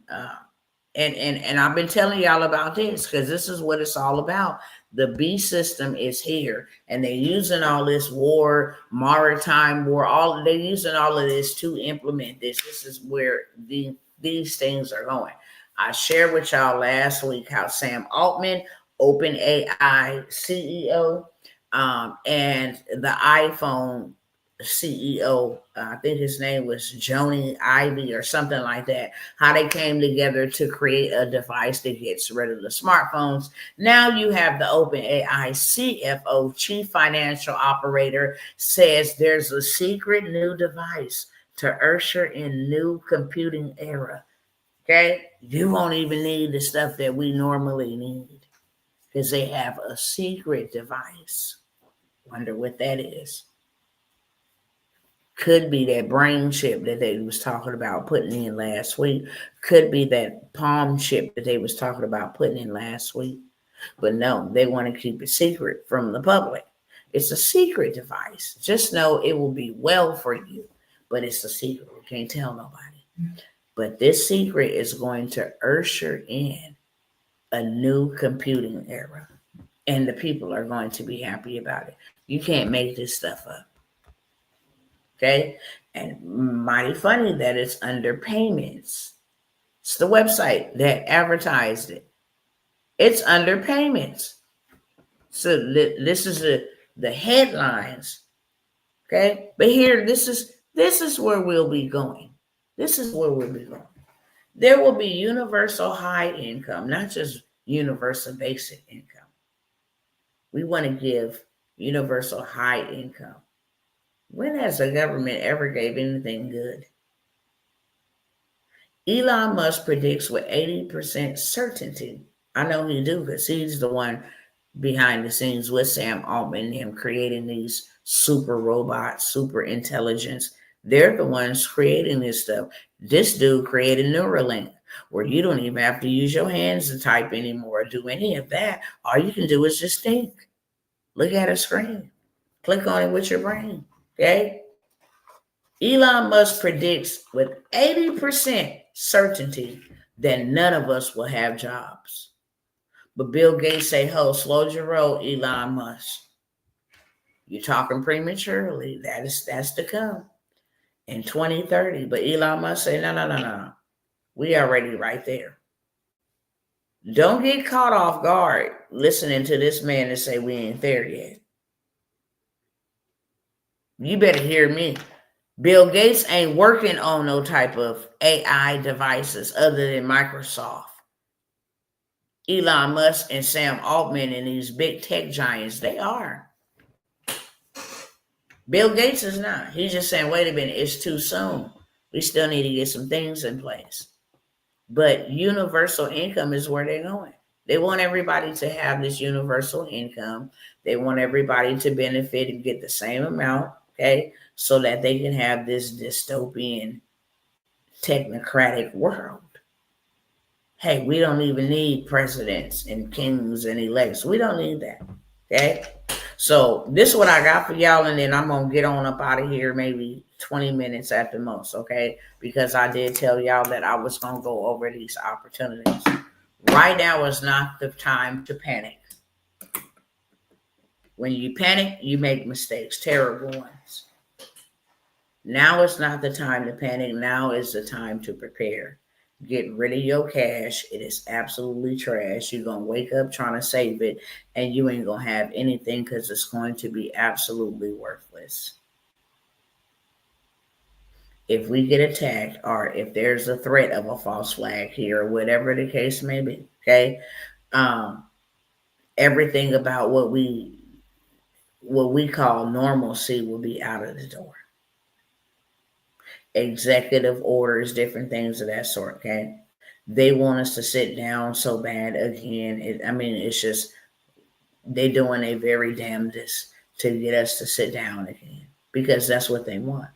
and I've been telling y'all about this because this is what it's all about. The B system is here, and they're using all this war, maritime war, they're using all of this to implement this. This is where these things are going. I shared with y'all last week how Sam Altman, OpenAI CEO, and the iPhone CEO, I think his name was Joni Ivy or something like that, how they came together to create a device that gets rid of the smartphones. Now you have the OpenAI CFO, Chief Financial Operator, says there's a secret new device to usher in new computing era. Okay? You won't even need the stuff that we normally need because they have a secret device. Wonder what that is. Could be that brain chip that they was talking about putting in last week. Could be that palm chip that they was talking about putting in last week. But no, they want to keep it secret from the public. It's a secret device. Just know it will be well for you, but it's a secret. You can't tell nobody. But this secret is going to usher in a new computing era. And the people are going to be happy about it. You can't make this stuff up. Okay, and mighty funny that it's under payments. It's the website that advertised it. It's under payments. So this is the headlines. Okay, but here this is where we'll be going. This is where we'll be going. There will be universal high income, not just universal basic income. We want to give universal high income. When has the government ever gave anything good? Elon Musk predicts with 80% certainty. I know he do because he's the one behind the scenes with Sam Altman and him creating these super robots, super intelligence. They're the ones creating this stuff. This dude created Neuralink, where you don't even have to use your hands to type anymore or do any of that. All you can do is just think. Look at a screen. Click on it with your brain. Okay? Elon Musk predicts with 80% certainty that none of us will have jobs. But Bill Gates say, "Ho, slow your roll, Elon Musk. You're talking prematurely. That's to come in 2030." But Elon Musk say, no. We already right there. Don't get caught off guard listening to this man and say we ain't there yet. You better hear me. Bill Gates ain't working on no type of AI devices other than Microsoft. Elon Musk and Sam Altman and these big tech giants, they are. Bill Gates is not. He's just saying, wait a minute, it's too soon. We still need to get some things in place. But universal income is where they're going. They want everybody to have this universal income. They want everybody to benefit and get the same amount, okay, so that they can have this dystopian, technocratic world. Hey, we don't even need presidents and kings and elects. We don't need that, okay? So this is what I got for y'all, and then I'm going to get on up out of here maybe 20 minutes at the most, okay? Because I did tell y'all that I was going to go over these opportunities. Right now is not the time to panic. When you panic, you make mistakes, terrible ones. Now is not the time to panic. Now is the time to prepare. Get rid of your cash. It is absolutely trash. You're going to wake up trying to save it, and you ain't going to have anything because it's going to be absolutely worthless. If we get attacked, or if there's a threat of a false flag here, or whatever the case may be, okay, everything about what we call normalcy will be out of the door. Executive orders, different things of that sort, okay? They want us to sit down so bad again. It's just, they're doing a very damnedest to get us to sit down again because that's what they want.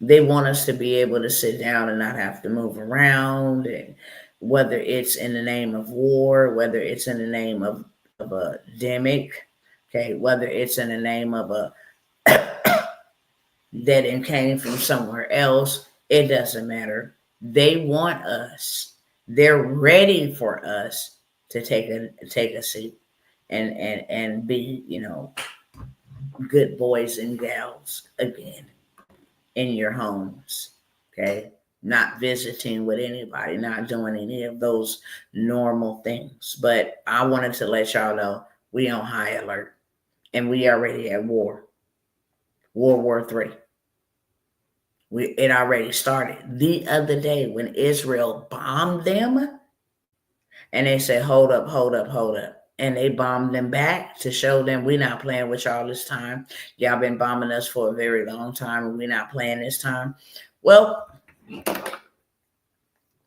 They want us to be able to sit down and not have to move around, and whether it's in the name of war, whether it's in the name of a demic, okay, whether it's in the name of a that it came from somewhere else, it doesn't matter. They want us. They're ready for us to take a seat and be, good boys and gals again in your homes. Okay? Not visiting with anybody, not doing any of those normal things. But I wanted to let y'all know we on high alert, and we already at war. World War III. It already started. The other day when Israel bombed them, and they said, hold up. And they bombed them back to show them we're not playing with y'all this time. Y'all been bombing us for a very long time, and we're not playing this time. Well,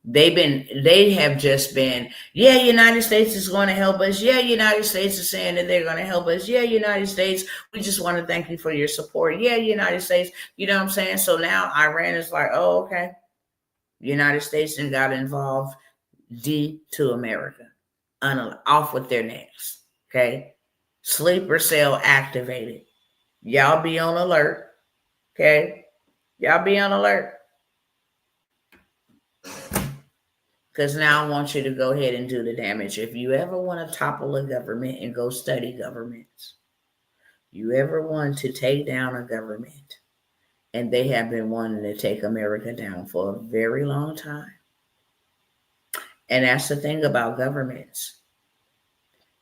they have just been, yeah, United States is going to help us. Yeah, United States is saying that they're going to help us. Yeah, United States, we just want to thank you for your support. Yeah, United States, you know what I'm saying? So now Iran is like, oh, okay. United States and got involved. D to America. Off with their necks. Okay? Sleeper cell activated. Y'all be on alert. Okay? Y'all be on alert. Because now I want you to go ahead and do the damage. If you ever want to topple a government and go study governments, you ever want to take down a government, and they have been wanting to take America down for a very long time. And that's the thing about governments.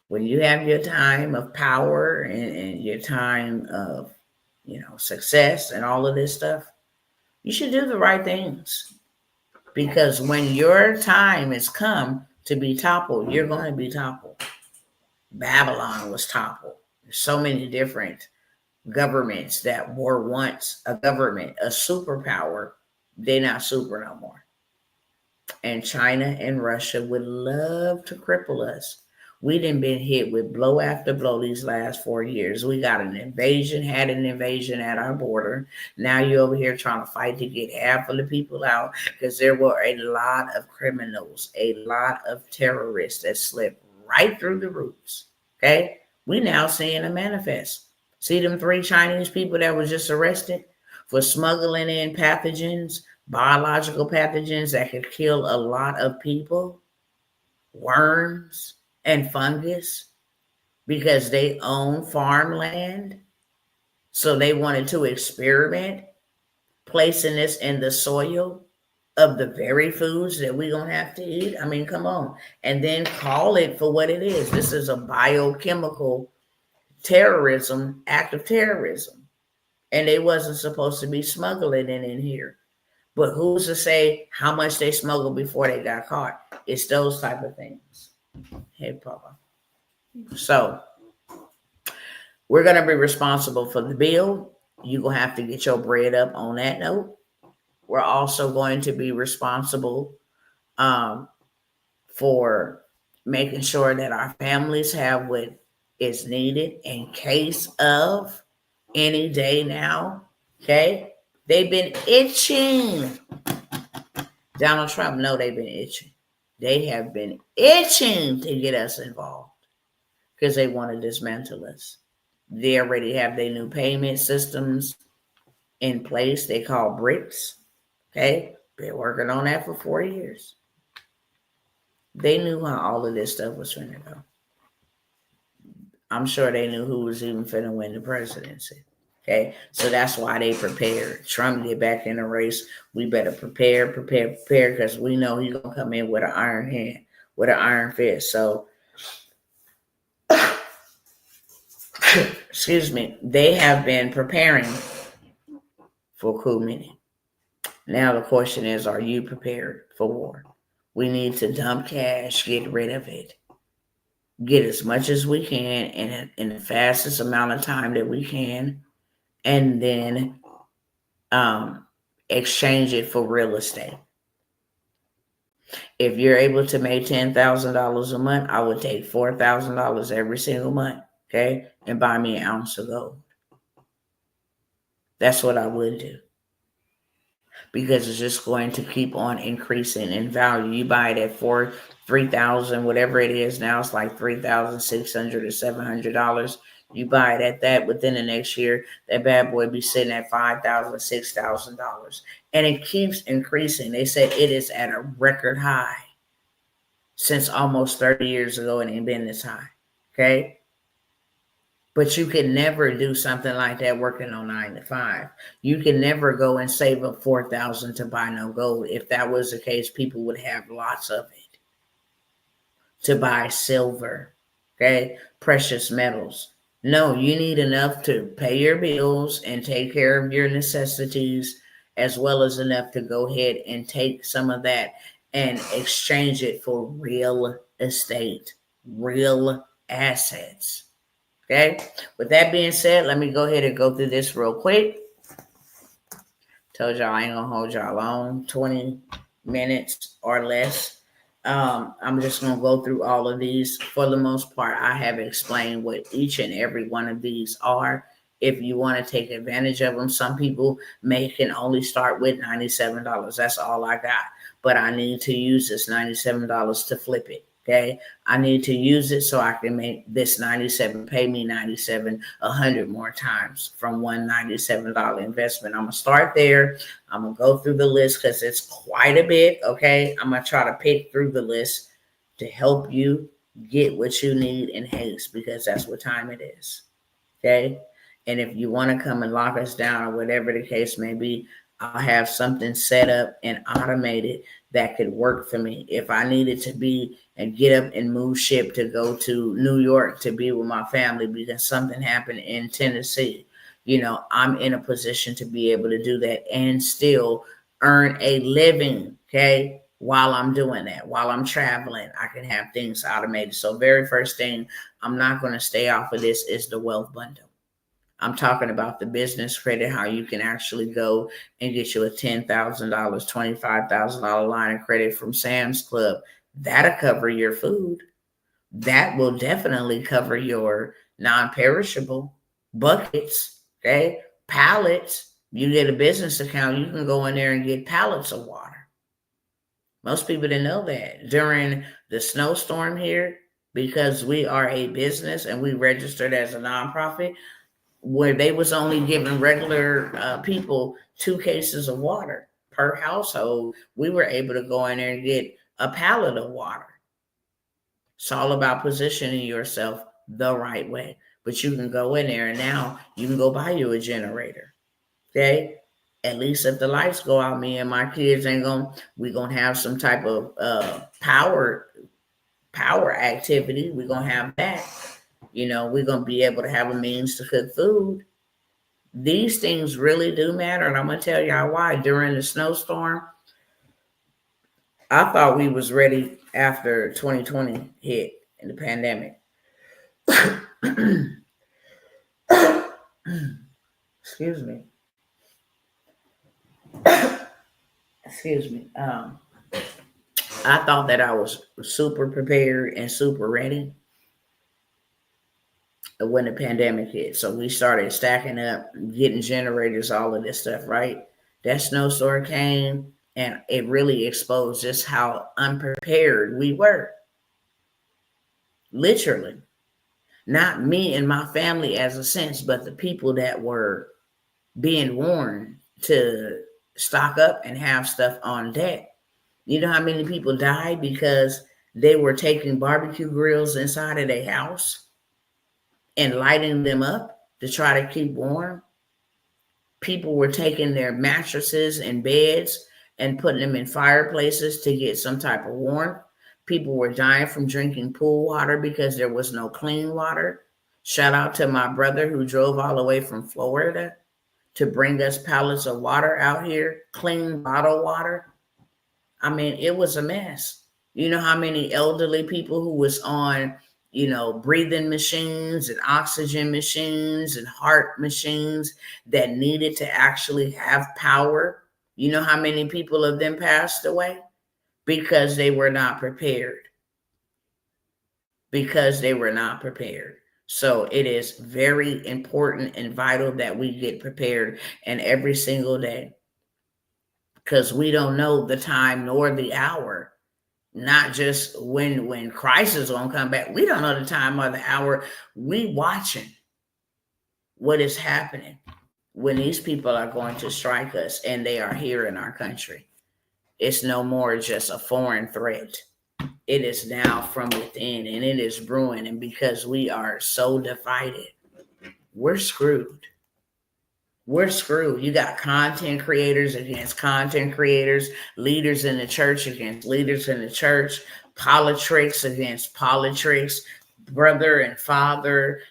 When you have your time of power and your time of, success and all of this stuff, you should do the right things. Because when your time has come to be toppled, you're going to be toppled. Babylon was toppled. There's so many different governments that were once a government, a superpower. They're not super no more. And China and Russia would love to cripple us. We done been hit with blow after blow these last 4 years. We got an invasion, had an invasion at our border. Now you're over here trying to fight to get half of the people out because there were a lot of criminals, a lot of terrorists that slipped right through the roots. Okay? We now seeing a manifest. See them 3 Chinese people that was just arrested for smuggling in pathogens, biological pathogens that could kill a lot of people, worms and fungus, because they own farmland. So they wanted to experiment placing this in the soil of the very foods that we're going to have to eat. I mean, come on. And then call it for what it is. This is a biochemical terrorism, act of terrorism. And they wasn't supposed to be smuggling it in here. But who's to say how much they smuggled before they got caught? It's those type of things. Hey, Papa. So we're going to be responsible for the bill. You're going to have to get your bread up on that note. We're also going to be responsible for making sure that our families have what is needed in case of any day now. Okay? They've been itching. Donald Trump, no, they've been itching. They have been itching to get us involved. because they want to dismantle us. They already have their new payment systems in place. They call bricks. Okay. Been working on that for 4 years. They knew how all of this stuff was finna go. I'm sure they knew who was even finna win the presidency. Okay. So that's why they prepared. Trump get back in the race. We better prepare, because we know he's gonna come in with an iron hand, with an iron fist. So excuse me, they have been preparing for coup mini. Now the question is, are you prepared for war? We need to dump cash, get rid of it, get as much as we can in the fastest amount of time that we can, and then exchange it for real estate. If you're able to make $10,000 a month, I would take $4,000 every single month, okay, and buy me an ounce of gold. That's what I would do, because it's just going to keep on increasing in value. You buy it at $3,000, whatever it is now, it's like $3,600 or $700. You buy it at that, within the next year, that bad boy be sitting at $5,000, $6,000, and it keeps increasing. They said it is at a record high since almost 30 years ago. It ain't been this high, okay? But you can never do something like that working on 9 to 5. You can never go and save up $4,000 to buy no gold. If that was the case, people would have lots of it to buy silver, okay, precious metals. No, you need enough to pay your bills and take care of your necessities, as well as enough to go ahead and take some of that and exchange it for real estate, real assets. Okay. With that being said, let me go ahead and go through this real quick. Told y'all I ain't gonna hold y'all long, 20 minutes or less. I'm just going to go through all of these. For the most part, I have explained what each and every one of these are. If you want to take advantage of them, some people can only start with $97. That's all I got. But I need to use this $97 to flip it. Okay, I need to use it so I can make this 97 pay me 97 100 more times from one $97 investment. I'm gonna start there. I'm gonna go through the list because it's quite a bit. Okay, I'm gonna try to pick through the list to help you get what you need in haste, because that's what time it is. Okay, and if you want to come and lock us down or whatever the case may be, I'll have something set up and automated that could work for me. If I needed to be and get up and move ship to go to New York to be with my family because something happened in Tennessee, I'm in a position to be able to do that and still earn a living, okay? While I'm doing that, while I'm traveling, I can have things automated. So very first thing, I'm not going to stay off of this, is the wealth bundle. I'm talking about the business credit, how you can actually go and get you a $10,000, $25,000 line of credit from Sam's Club. That'll cover your food. That will definitely cover your non-perishable buckets, okay? Pallets. You get a business account, you can go in there and get pallets of water. Most people didn't know that. During the snowstorm here, because we are a business and we registered as a nonprofit, where they was only giving regular people 2 cases of water per household, we were able to go in there and get a pallet of water. It's all about positioning yourself the right way. But you can go in there and now you can go buy you a generator. Okay? At least if the lights go out, me and my kids we're going to have some type of power activity. We're going to have that. We're going to be able to have a means to cook food. These things really do matter. And I'm going to tell y'all why. During the snowstorm, I thought we was ready after 2020 hit in the pandemic. Excuse me. Excuse me. I thought that I was super prepared and super ready when the pandemic hit. So we started stacking up, getting generators, all of this stuff, right? That snowstorm came and it really exposed just how unprepared we were. Literally. Not me and my family as a sense, but the people that were being warned to stock up and have stuff on deck. You know how many people died because they were taking barbecue grills inside of their house and lighting them up to try to keep warm? People were taking their mattresses and beds and putting them in fireplaces to get some type of warmth. People were dying from drinking pool water because there was no clean water. Shout out to my brother who drove all the way from Florida to bring us pallets of water out here, clean bottled water. I mean, it was a mess. You know how many elderly people who was on, breathing machines and oxygen machines and heart machines that needed to actually have power? You know how many people of them passed away? Because they were not prepared. Because they were not prepared. So it is very important and vital that we get prepared, and every single day, because we don't know the time nor the hour. Not just when Christ is gonna come back. We don't know the time or the hour. We watching what is happening when these people are going to strike us, and they are here in our country. It's no more just a foreign threat. It is now from within, and it is brewing. And because we are so divided, we're screwed. We're screwed. You got content creators against content creators, leaders in the church against leaders in the church, politricks against politricks, brother and father,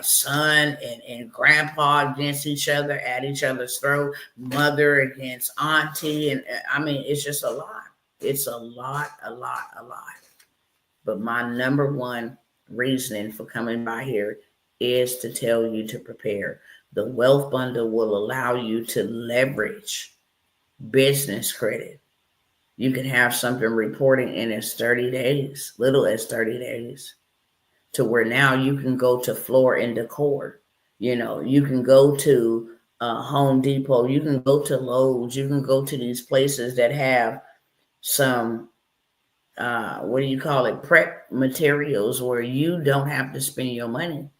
son and grandpa against each other, at each other's throat, mother against auntie. And I mean, it's just a lot. It's a lot. But my number one reasoning for coming by here is to tell you to prepare. The wealth bundle will allow you to leverage business credit. You can have something reporting in as 30 days, little as 30 days, to where now you can go to Floor and Decor. You can go to Home Depot. You can go to Lowe's. You can go to these places that have some, prep materials where you don't have to spend your money.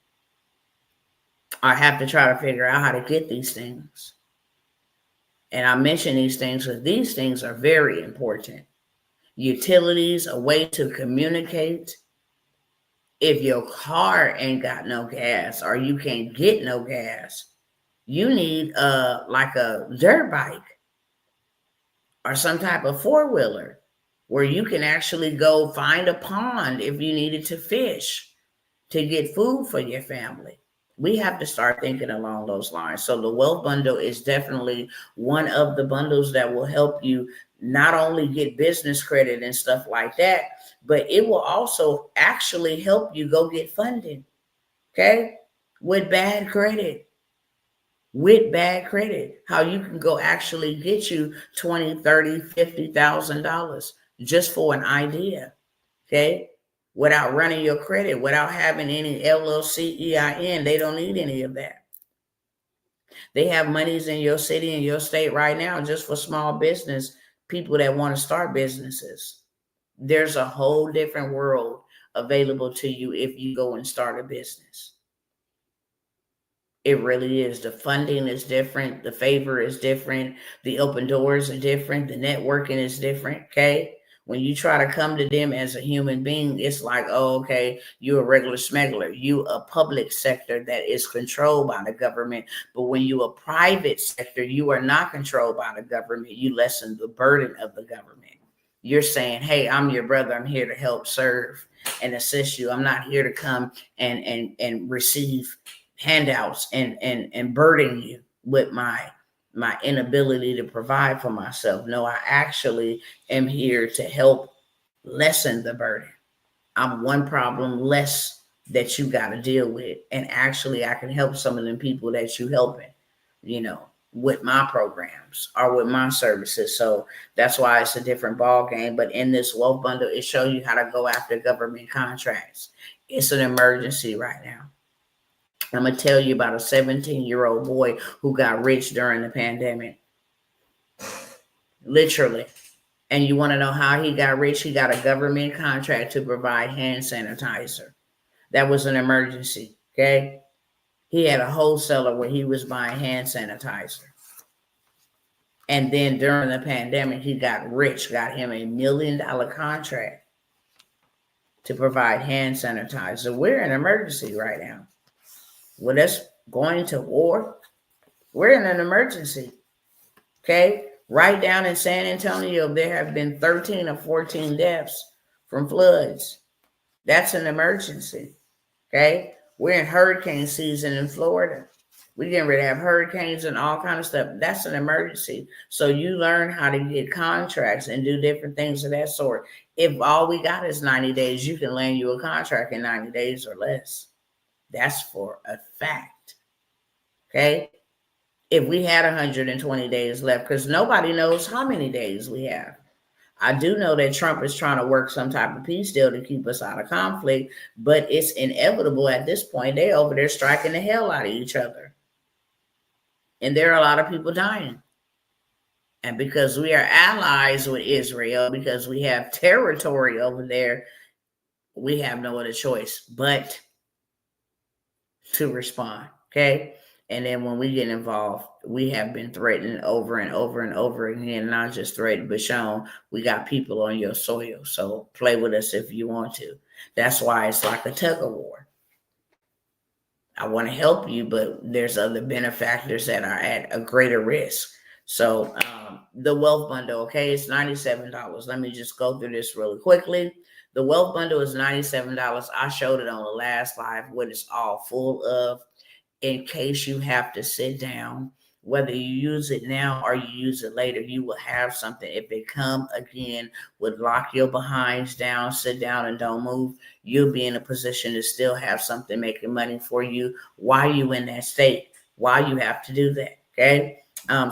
I have to try to figure out how to get these things. And I mention these things because these things are very important. Utilities, a way to communicate. If your car ain't got no gas or you can't get no gas, you need like a dirt bike or some type of four-wheeler where you can actually go find a pond if you needed to fish to get food for your family. We have to start thinking along those lines. So the wealth bundle is definitely one of the bundles that will help you not only get business credit and stuff like that, but it will also actually help you go get funding, okay? With bad credit. How you can go actually get you $20,000, $30,000, $50,000 just for an idea, okay? Without running your credit, without having any LLC, EIN. They don't need any of that. They have monies in your city and your state right now just for small business people that want to start businesses. There's a whole different world available to you if you go and start a business. It really is. The funding is different. The favor is different. The open doors are different. The networking is different, okay? When you try to come to them as a human being, it's like, oh, okay, you're a regular smuggler. You a public sector that is controlled by the government. But when you a private sector, you are not controlled by the government. You lessen the burden of the government. You're saying, hey, I'm your brother. I'm here to help serve and assist you. I'm not here to come and receive handouts and burden you with my inability to provide for myself. No, I actually am here to help lessen the burden. I'm one problem less that you got to deal with. And actually, I can help some of them people that you helping, with my programs or with my services. So that's why it's a different ball game. But in this wealth bundle, it shows you how to go after government contracts. It's an emergency right now. I'm going to tell you about a 17-year-old boy who got rich during the pandemic. Literally. And you want to know how he got rich? He got a government contract to provide hand sanitizer. That was an emergency. Okay. He had a wholesaler where he was buying hand sanitizer. And then during the pandemic, he got rich, got him $1 million contract to provide hand sanitizer. We're in emergency right now. With us going to war, we're in an emergency. Okay? Right down in San Antonio, there have been 13 or 14 deaths from floods. That's an emergency. Okay? We're in hurricane season in Florida. We're getting ready to have hurricanes and all kind of stuff. That's an emergency. So you learn how to get contracts and do different things of that sort. If all we got is 90 days, you can land you a contract in 90 days or less. That's for a fact. Okay? If we had 120 days left, because nobody knows how many days we have. I do know that Trump is trying to work some type of peace deal to keep us out of conflict, but it's inevitable at this point. They're over there striking the hell out of each other. And there are a lot of people dying. And because we are allies with Israel, because we have territory over there, we have no other choice but to respond. Okay? And then when we get involved, we have been threatened over and over and over again, not just threatened, but shown we got people on your soil. So play with us if you want to. That's why it's like a tug of war. I want to help you, but there's other benefactors that are at a greater risk. So the wealth bundle, okay, it's $97. Let me just go through this really quickly. The wealth bundle is $97. I showed it on the last live, what it's all full of, in case you have to sit down. Whether you use it now or you use it later, you will have something. If it come again, would lock your behinds down, sit down and don't move, you'll be in a position to still have something making money for you while you in that state, while you have to do that. Okay.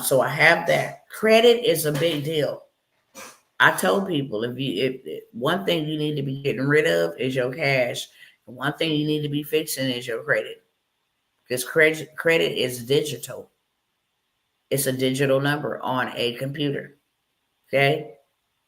So I have that. Credit is a big deal. I told people if one thing you need to be getting rid of is your cash. One thing you need to be fixing is your credit. Because credit is digital. It's a digital number on a computer. Okay?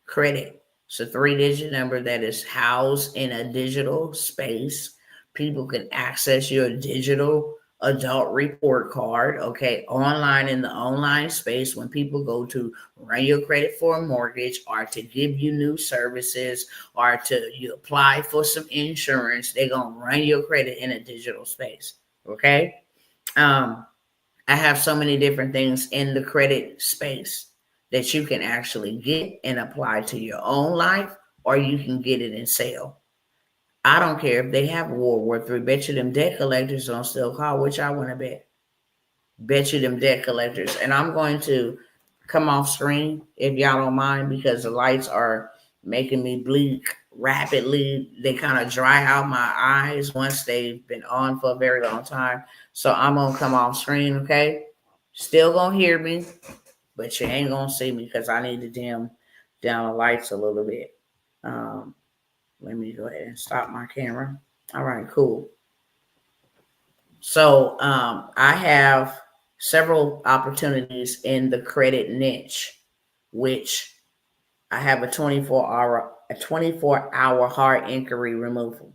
Credit. It's a 3-digit number that is housed in a digital space. People can access your digital adult report card, okay, online in the online space when people go to run your credit for a mortgage or to give you new services or to you apply for some insurance. They're going to run your credit in a digital space. Okay. I have so many different things in the credit space that you can actually get and apply to your own life, or you can get it and sell. I don't care if they have World War III. Bet you them debt collectors don't still call, which I want to bet. Bet you them debt collectors. And I'm going to come off screen if y'all don't mind, because the lights are making me bleed rapidly. They kind of dry out my eyes once they've been on for a very long time. So I'm going to come off screen, okay? Still going to hear me, but you ain't going to see me because I need to dim down the lights a little bit. Let me go ahead and stop my camera. All right, cool. So I have several opportunities in the credit niche, which I have a 24-hour hard inquiry removal.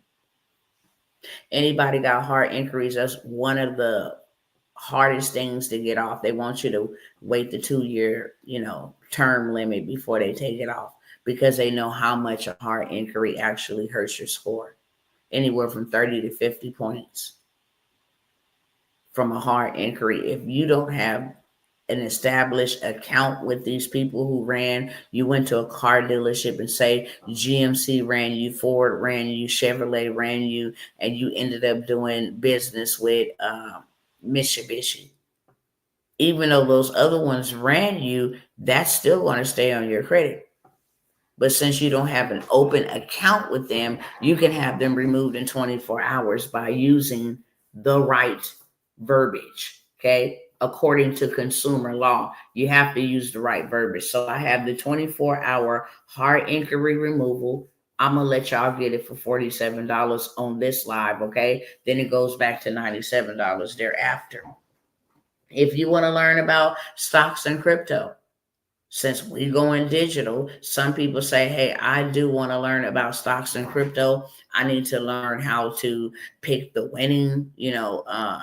Anybody got hard inquiries? That's one of the hardest things to get off. They want you to wait the 2-year, term limit before they take it off, because they know how much a hard inquiry actually hurts your score. Anywhere from 30 to 50 points from a hard inquiry. If you don't have an established account with these people who you went to a car dealership and say GMC ran you, Ford ran you, Chevrolet ran you, and you ended up doing business with Mitsubishi. Even though those other ones ran you, that's still going to stay on your credit. But since you don't have an open account with them, you can have them removed in 24 hours by using the right verbiage, okay? According to consumer law, you have to use the right verbiage. So I have the 24-hour hard inquiry removal. I'm going to let y'all get it for $47 on this live, okay? Then it goes back to $97 thereafter. If you want to learn about stocks and crypto, Since we going digital, some people say, hey, I do want to learn about stocks and crypto. I need to learn how to pick the winning,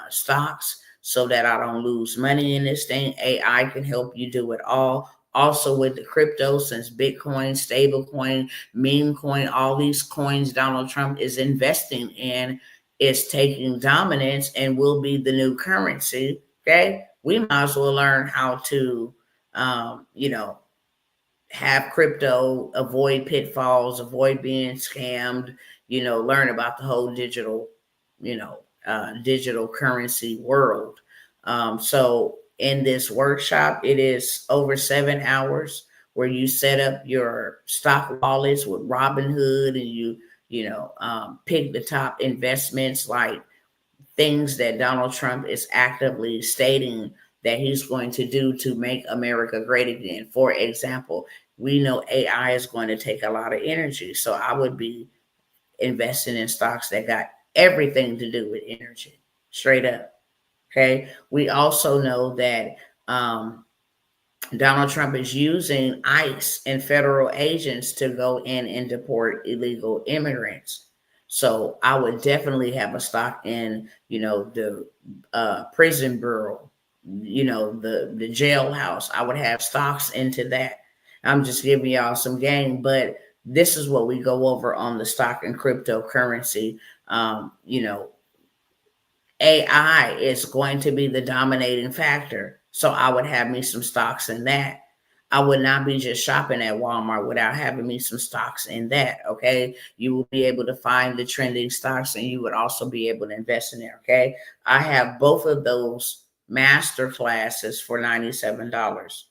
stocks so that I don't lose money in this thing. AI can help you do it all. Also with the crypto, since Bitcoin, stablecoin, meme coin, all these coins Donald Trump is investing in is taking dominance and will be the new currency. Okay. We might as well learn how to have crypto, avoid pitfalls, avoid being scammed, learn about the whole digital currency world. So in this workshop, it is over 7 hours where you set up your stock wallets with Robinhood and pick the top investments like things that Donald Trump is actively stating that he's going to do to make America great again. For example, we know AI is going to take a lot of energy. So I would be investing in stocks that got everything to do with energy, straight up. Okay. We also know that Donald Trump is using ICE and federal agents to go in and deport illegal immigrants. So I would definitely have a stock in, the prison bureau, the jailhouse. I would have stocks into that. I'm just giving y'all some game, but this is what we go over on the stock and cryptocurrency. AI is going to be the dominating factor. So I would have me some stocks in that. I would not be just shopping at Walmart without having me some stocks in that. Okay. You will be able to find the trending stocks and you would also be able to invest in there. Okay. I have both of those master classes for $97.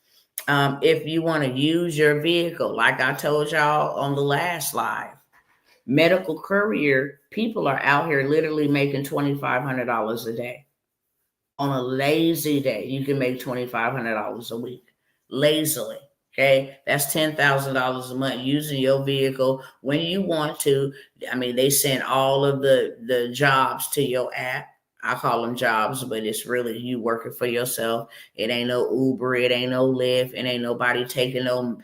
If you want to use your vehicle, like I told y'all on the last live, medical courier, people are out here literally making $2,500 a day. On a lazy day, you can make $2,500 a week lazily. Okay, that's $10,000 a month using your vehicle when you want to. I mean, they send all of the jobs to your app. I call them jobs, but it's really you working for yourself. It ain't no Uber, it ain't no Lyft, it ain't nobody taking no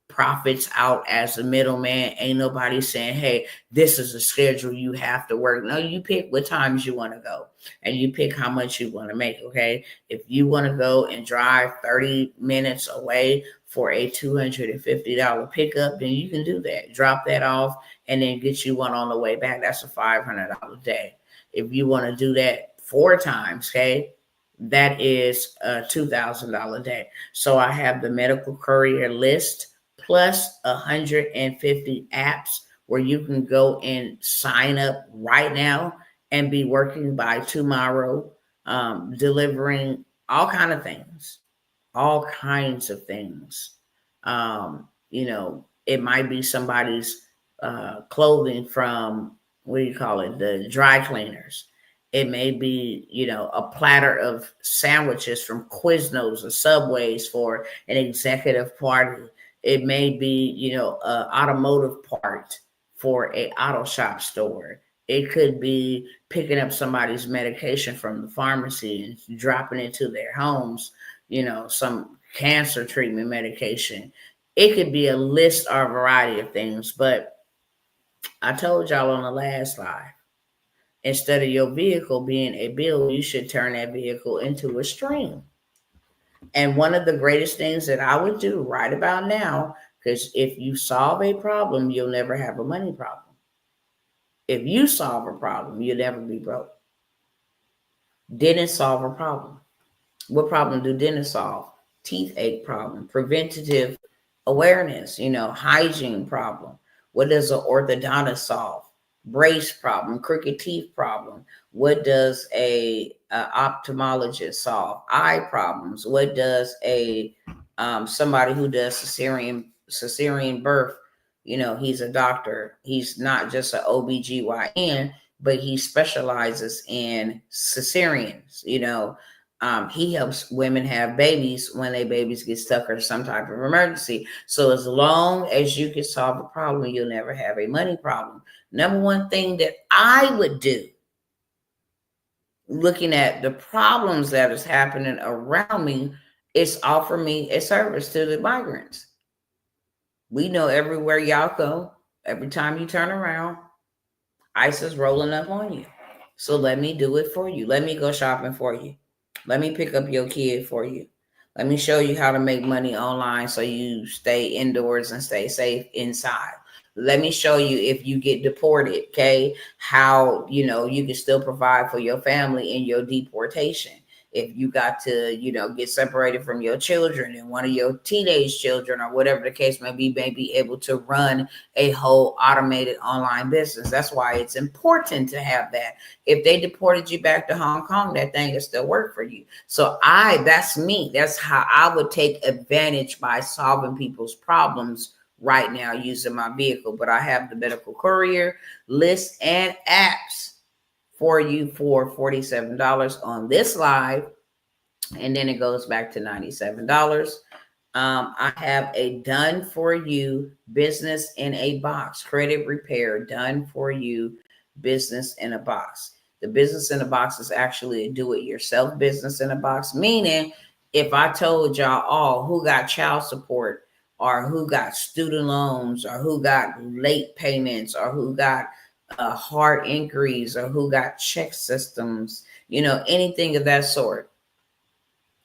profits out as a middleman. Ain't nobody saying, hey, this is a schedule you have to work. No, you pick what times you want to go and you pick how much you want to make. Okay. If you want to go and drive 30 minutes away for a $250 pickup, then you can do that. Drop that off and then get you one on the way back. That's a $500 day. If you want to do that 4 times, okay, that is a $2,000 day. So I have the medical courier list plus 150 apps where you can go and sign up right now and be working by tomorrow, delivering all kinds of things. It might be somebody's clothing from, what do you call it, the dry cleaners. It may be, a platter of sandwiches from Quiznos or Subways for an executive party. It may be, an automotive part for a auto shop store. It could be picking up somebody's medication from the pharmacy and dropping it to their homes, some cancer treatment medication. It could be a list or a variety of things. But I told y'all on the last live, instead of your vehicle being a bill, you should turn that vehicle into a stream. And one of the greatest things that I would do right about now, because if you solve a problem, you'll never have a money problem. If you solve a problem, you'll never be broke. Dentists solve a problem. What problem do dentists solve? Teeth ache problem, preventative awareness, hygiene problem. What does an orthodontist solve? Brace problem, crooked teeth problem. What does a ophthalmologist solve? Eye problems. What does a somebody who does cesarean birth? He's a doctor. He's not just an OBGYN, but he specializes in cesareans. He helps women have babies when their babies get stuck or some type of emergency. So as long as you can solve a problem, you'll never have a money problem. Number one thing that I would do, looking at the problems that is happening around me, It's offer me a service to the migrants. We know everywhere y'all go, every time you turn around, ICE is rolling up on you. So let me do it for you. Let me go shopping for you. Let me pick up your kid for you. Let me show you how to make money online so you stay indoors and stay safe inside. Let me show you, if you get deported, okay, how, you can still provide for your family in your deportation. If you got to, get separated from your children, and one of your teenage children or whatever the case may be able to run a whole automated online business. That's why it's important to have that. If they deported you back to Hong Kong, that thing will still work for you. So that's me. That's how I would take advantage by solving people's problems right now using my vehicle. But I have the medical courier lists and apps for you for $47 on this live, and then it goes back to $97. I have a done for you business in a box, credit repair, done for you business in a box. The business in a box is actually a do-it-yourself business in a box, meaning if I told y'all all who got child support, or who got student loans, or who got late payments, or who got hard inquiries, or who got check systems, anything of that sort.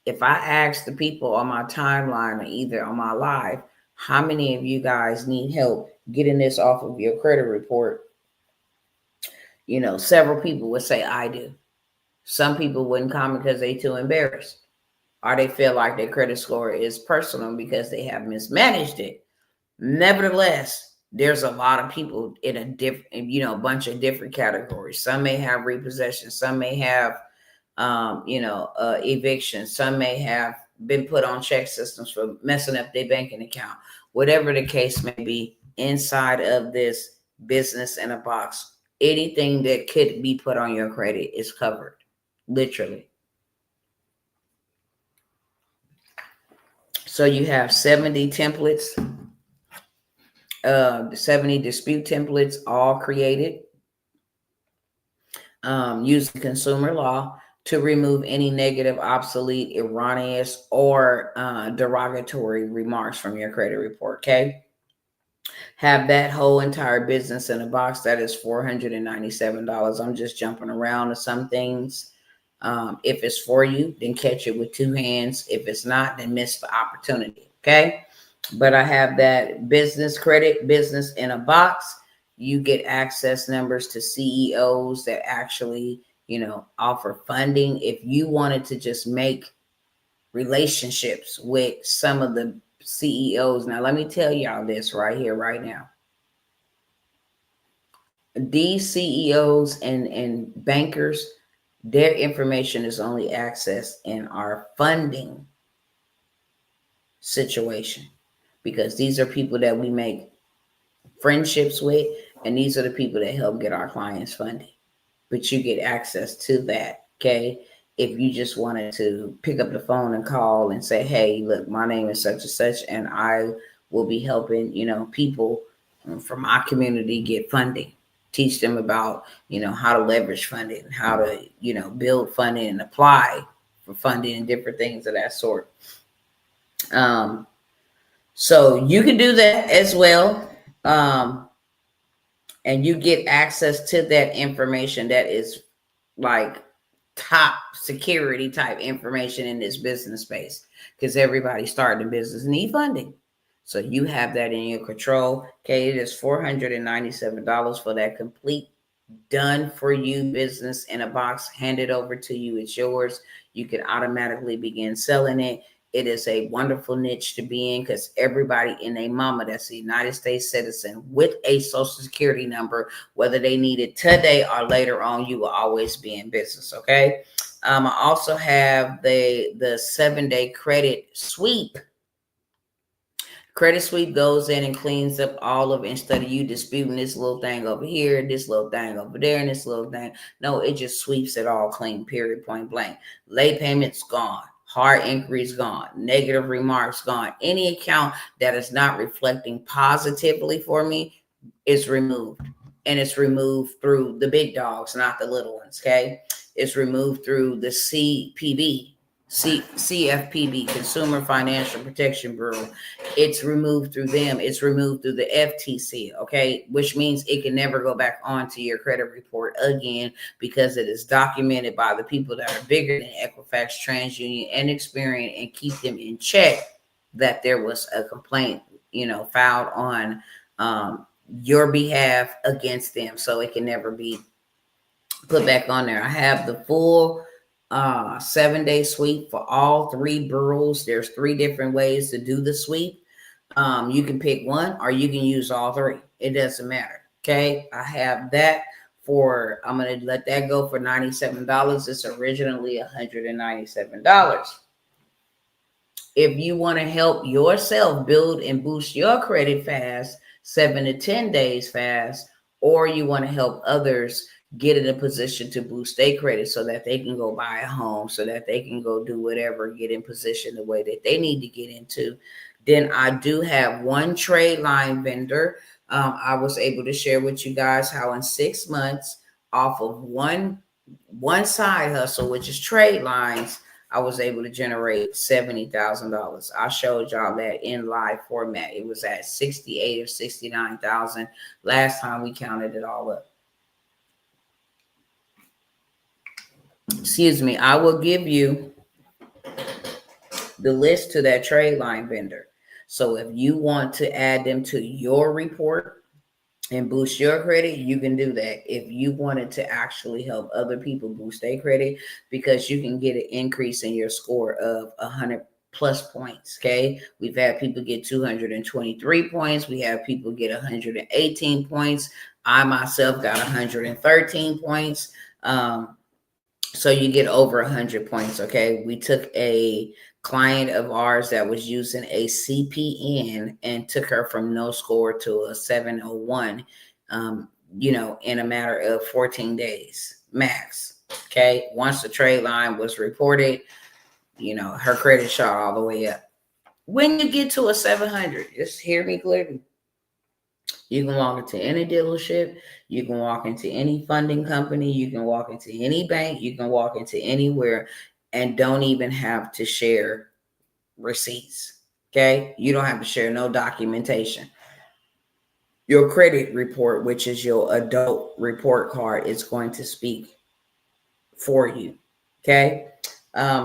If I ask the people on my timeline or either on my live, how many of you guys need help getting this off of your credit report? Several people would say, I do. Some people wouldn't comment because they're too embarrassed, or they feel like their credit score is personal because they have mismanaged it. Nevertheless, there's a lot of people in a different, a bunch of different categories. Some may have repossession. Some may have eviction. Some may have been put on check systems for messing up their banking account. Whatever the case may be, inside of this business in a box, anything that could be put on your credit is covered, literally. So you have 70 templates, 70 dispute templates, all created using consumer law to remove any negative, obsolete, erroneous, or derogatory remarks from your credit report. Okay. Have that whole entire business in a box. That is $497. I'm just jumping around to some things. If it's for you, then catch it with two hands. If it's not, then miss the opportunity. Okay. But I have that business credit business in a box. You get access numbers to CEOs that actually, offer funding. If you wanted to just make relationships with some of the CEOs. Now, let me tell y'all this right here, right now. These CEOs and bankers, their information is only accessed in our funding situation, because these are people that we make friendships with, and these are the people that help get our clients funding. But you get access to that, okay? If you just wanted to pick up the phone and call and say, hey, look, my name is such and such, and I will be helping, people from my community get funding. Teach them about, how to leverage funding, how to, build funding and apply for funding and different things of that sort. So you can do that as well. And you get access to that information that is like top security type information in this business space, because everybody starting a business need funding. So you have that in your control. Okay, it is $497 for that complete done for you business in a box, handed over to you. It's yours. You can automatically begin selling it. It is a wonderful niche to be in, because everybody in a mama that's a United States citizen with a social security number, whether they need it today or later on, you will always be in business. Okay. I also have the 7-day credit sweep. Credit sweep goes in and cleans up all of it. Instead of you disputing this little thing over here, this little thing over there, and this little thing. No, it just sweeps it all clean, period, point blank. Late payments gone. Hard inquiries gone. Negative remarks gone. Any account that is not reflecting positively for me is removed. And it's removed through the big dogs, not the little ones, okay? It's removed through the CPV. CFPB, Consumer Financial Protection Bureau. It's removed through them. It's removed through the FTC, okay? Which means it can never go back onto your credit report again because it is documented by the people that are bigger than Equifax, TransUnion, and Experian and keep them in check that there was a complaint, filed on your behalf against them. So it can never be put back on there. I have the full 7-day sweep for all 3 bureaus. There's 3 different ways to do the sweep. You can pick one or you can use all 3. It doesn't matter. Okay. I have that I'm going to let that go for $97. It's originally $197. If you want to help yourself build and boost your credit fast, 7 to 10 days fast, or you want to help others get in a position to boost their credit so that they can go buy a home, so that they can go do whatever, get in position the way that they need to get into, then I do have one trade line vendor. I was able to share with you guys how in 6 months off of one side hustle, which is trade lines, I was able to generate $70,000. I showed y'all that in live format. It was at 68 or 69,000 last time we counted it all up. Excuse me. I will give you the list to that trade line vendor. So if you want to add them to your report and boost your credit, you can do that. If you wanted to actually help other people boost their credit, because you can get an increase in your score of 100 plus points. Okay. We've had people get 223 points. We have people get 118 points. I myself got 113 points. So you get over 100 points. Okay. We took a client of ours that was using a CPN and took her from no score to a 701, in a matter of 14 days max. Okay. Once the trade line was reported, her credit shot all the way up. When you get to a 700, just hear me clearly. You can walk into any dealership. You can walk into any funding company. You can walk into any bank. You can walk into anywhere and don't even have to share receipts. Okay. You don't have to share no documentation. Your credit report, which is your adult report card, is going to speak for you. Okay.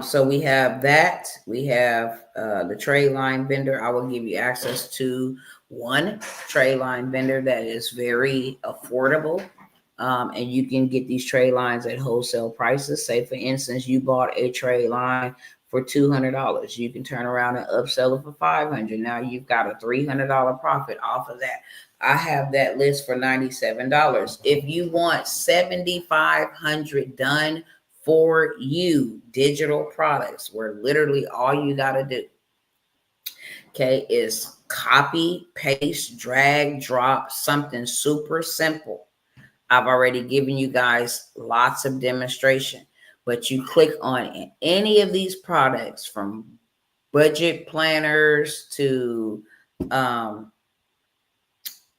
So we have that. We have the trade line vendor. I will give you access to one trade line vendor that is very affordable. And you can get these trade lines at wholesale prices. Say, for instance, you bought a trade line for $200. You can turn around and upsell it for $500. Now you've got a $300 profit off of that. I have that list for $97. If you want 7,500 done for you, digital products, where literally all you got to do, okay, is copy, paste, drag, drop, something super simple. I've already given you guys lots of demonstration, but you click on any of these products, from budget planners to,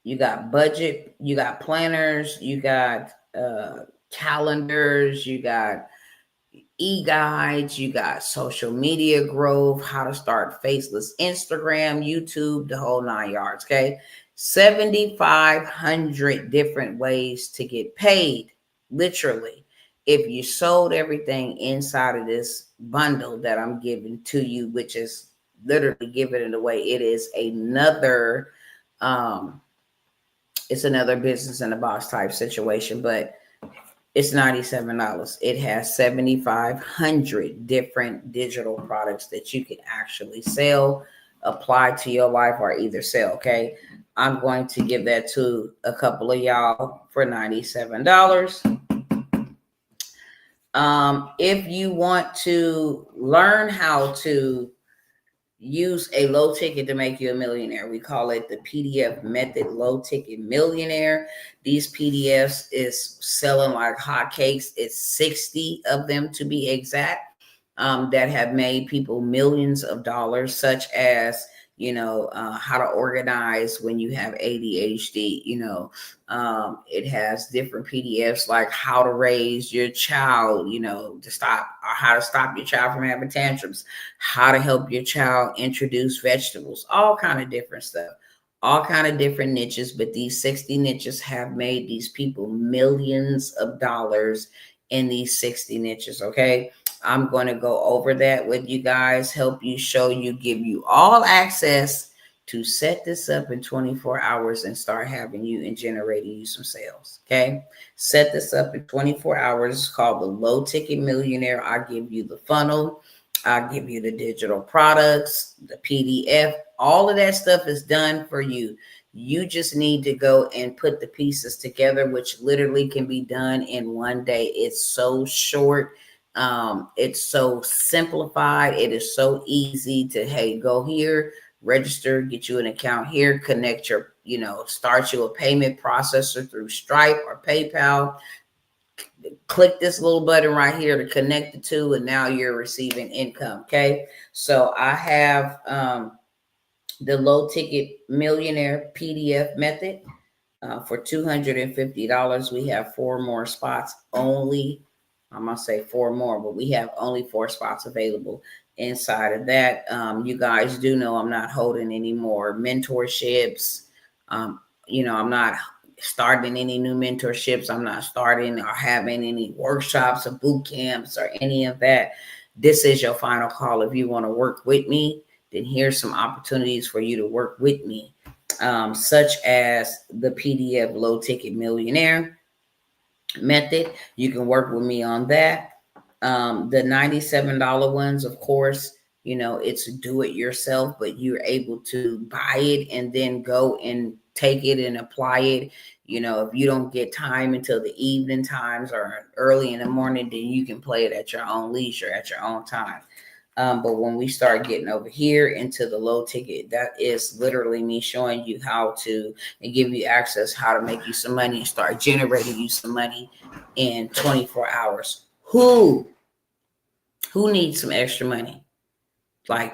you got budget, you got planners, you got calendars, you got e-guides, you got social media growth, how to start faceless Instagram, YouTube, the whole 9 yards. Okay. 7,500 different ways to get paid. Literally, if you sold everything inside of this bundle that I'm giving to you, which is literally giving it away, it is another, it's another business in a box type situation, but it's $97. It has 7,500 different digital products that you can actually sell, apply to your life, or either sell. Okay. I'm going to give that to a couple of y'all for $97. If you want to learn how to use a low ticket to make you a millionaire, we call it the PDF method, low ticket millionaire. These PDFs is selling like hotcakes. It's 60 of them to be exact, that have made people millions of dollars, such as how to organize when you have ADHD. It has different PDFs like how to raise your child, to stop, or how to stop your child from having tantrums, how to help your child introduce vegetables, all kind of different stuff, all kind of different niches. But these 60 niches have made these people millions of dollars in these 60 niches. Okay. I'm going to go over that with you guys, help you, show you, give you all access to set this up in 24 hours and start having you and generating you some sales. Okay. Set this up in 24 hours. It's called the Low Ticket Millionaire. I'll give you the funnel. I'll give you the digital products, the PDF, all of that stuff is done for you. You just need to go and put the pieces together, which literally can be done in one day. It's so short. It's so simplified. It is so easy to, hey, go here, register, get you an account here, connect your, start you a payment processor through Stripe or PayPal. Click this little button right here to connect the two, and now you're receiving income. Okay. So I have the Low Ticket Millionaire PDF method for $250. We have 4 more spots only. I'm going to say 4 more, but we have only 4 spots available inside of that. You guys do know I'm not holding any more mentorships. I'm not starting any new mentorships. I'm not starting or having any workshops or boot camps or any of that. This is your final call. If you want to work with me, then here's some opportunities for you to work with me, such as the PDF Low Ticket Millionaire method. You can work with me on that. The $97 ones, of course, it's do it yourself, but you're able to buy it and then go and take it and apply it. If you don't get time until the evening times or early in the morning, then you can play it at your own leisure, at your own time. But when we start getting over here into the low ticket, that is literally me showing you how to, and give you access how to make you some money and start generating you some money in 24 hours. Who needs some extra money? Like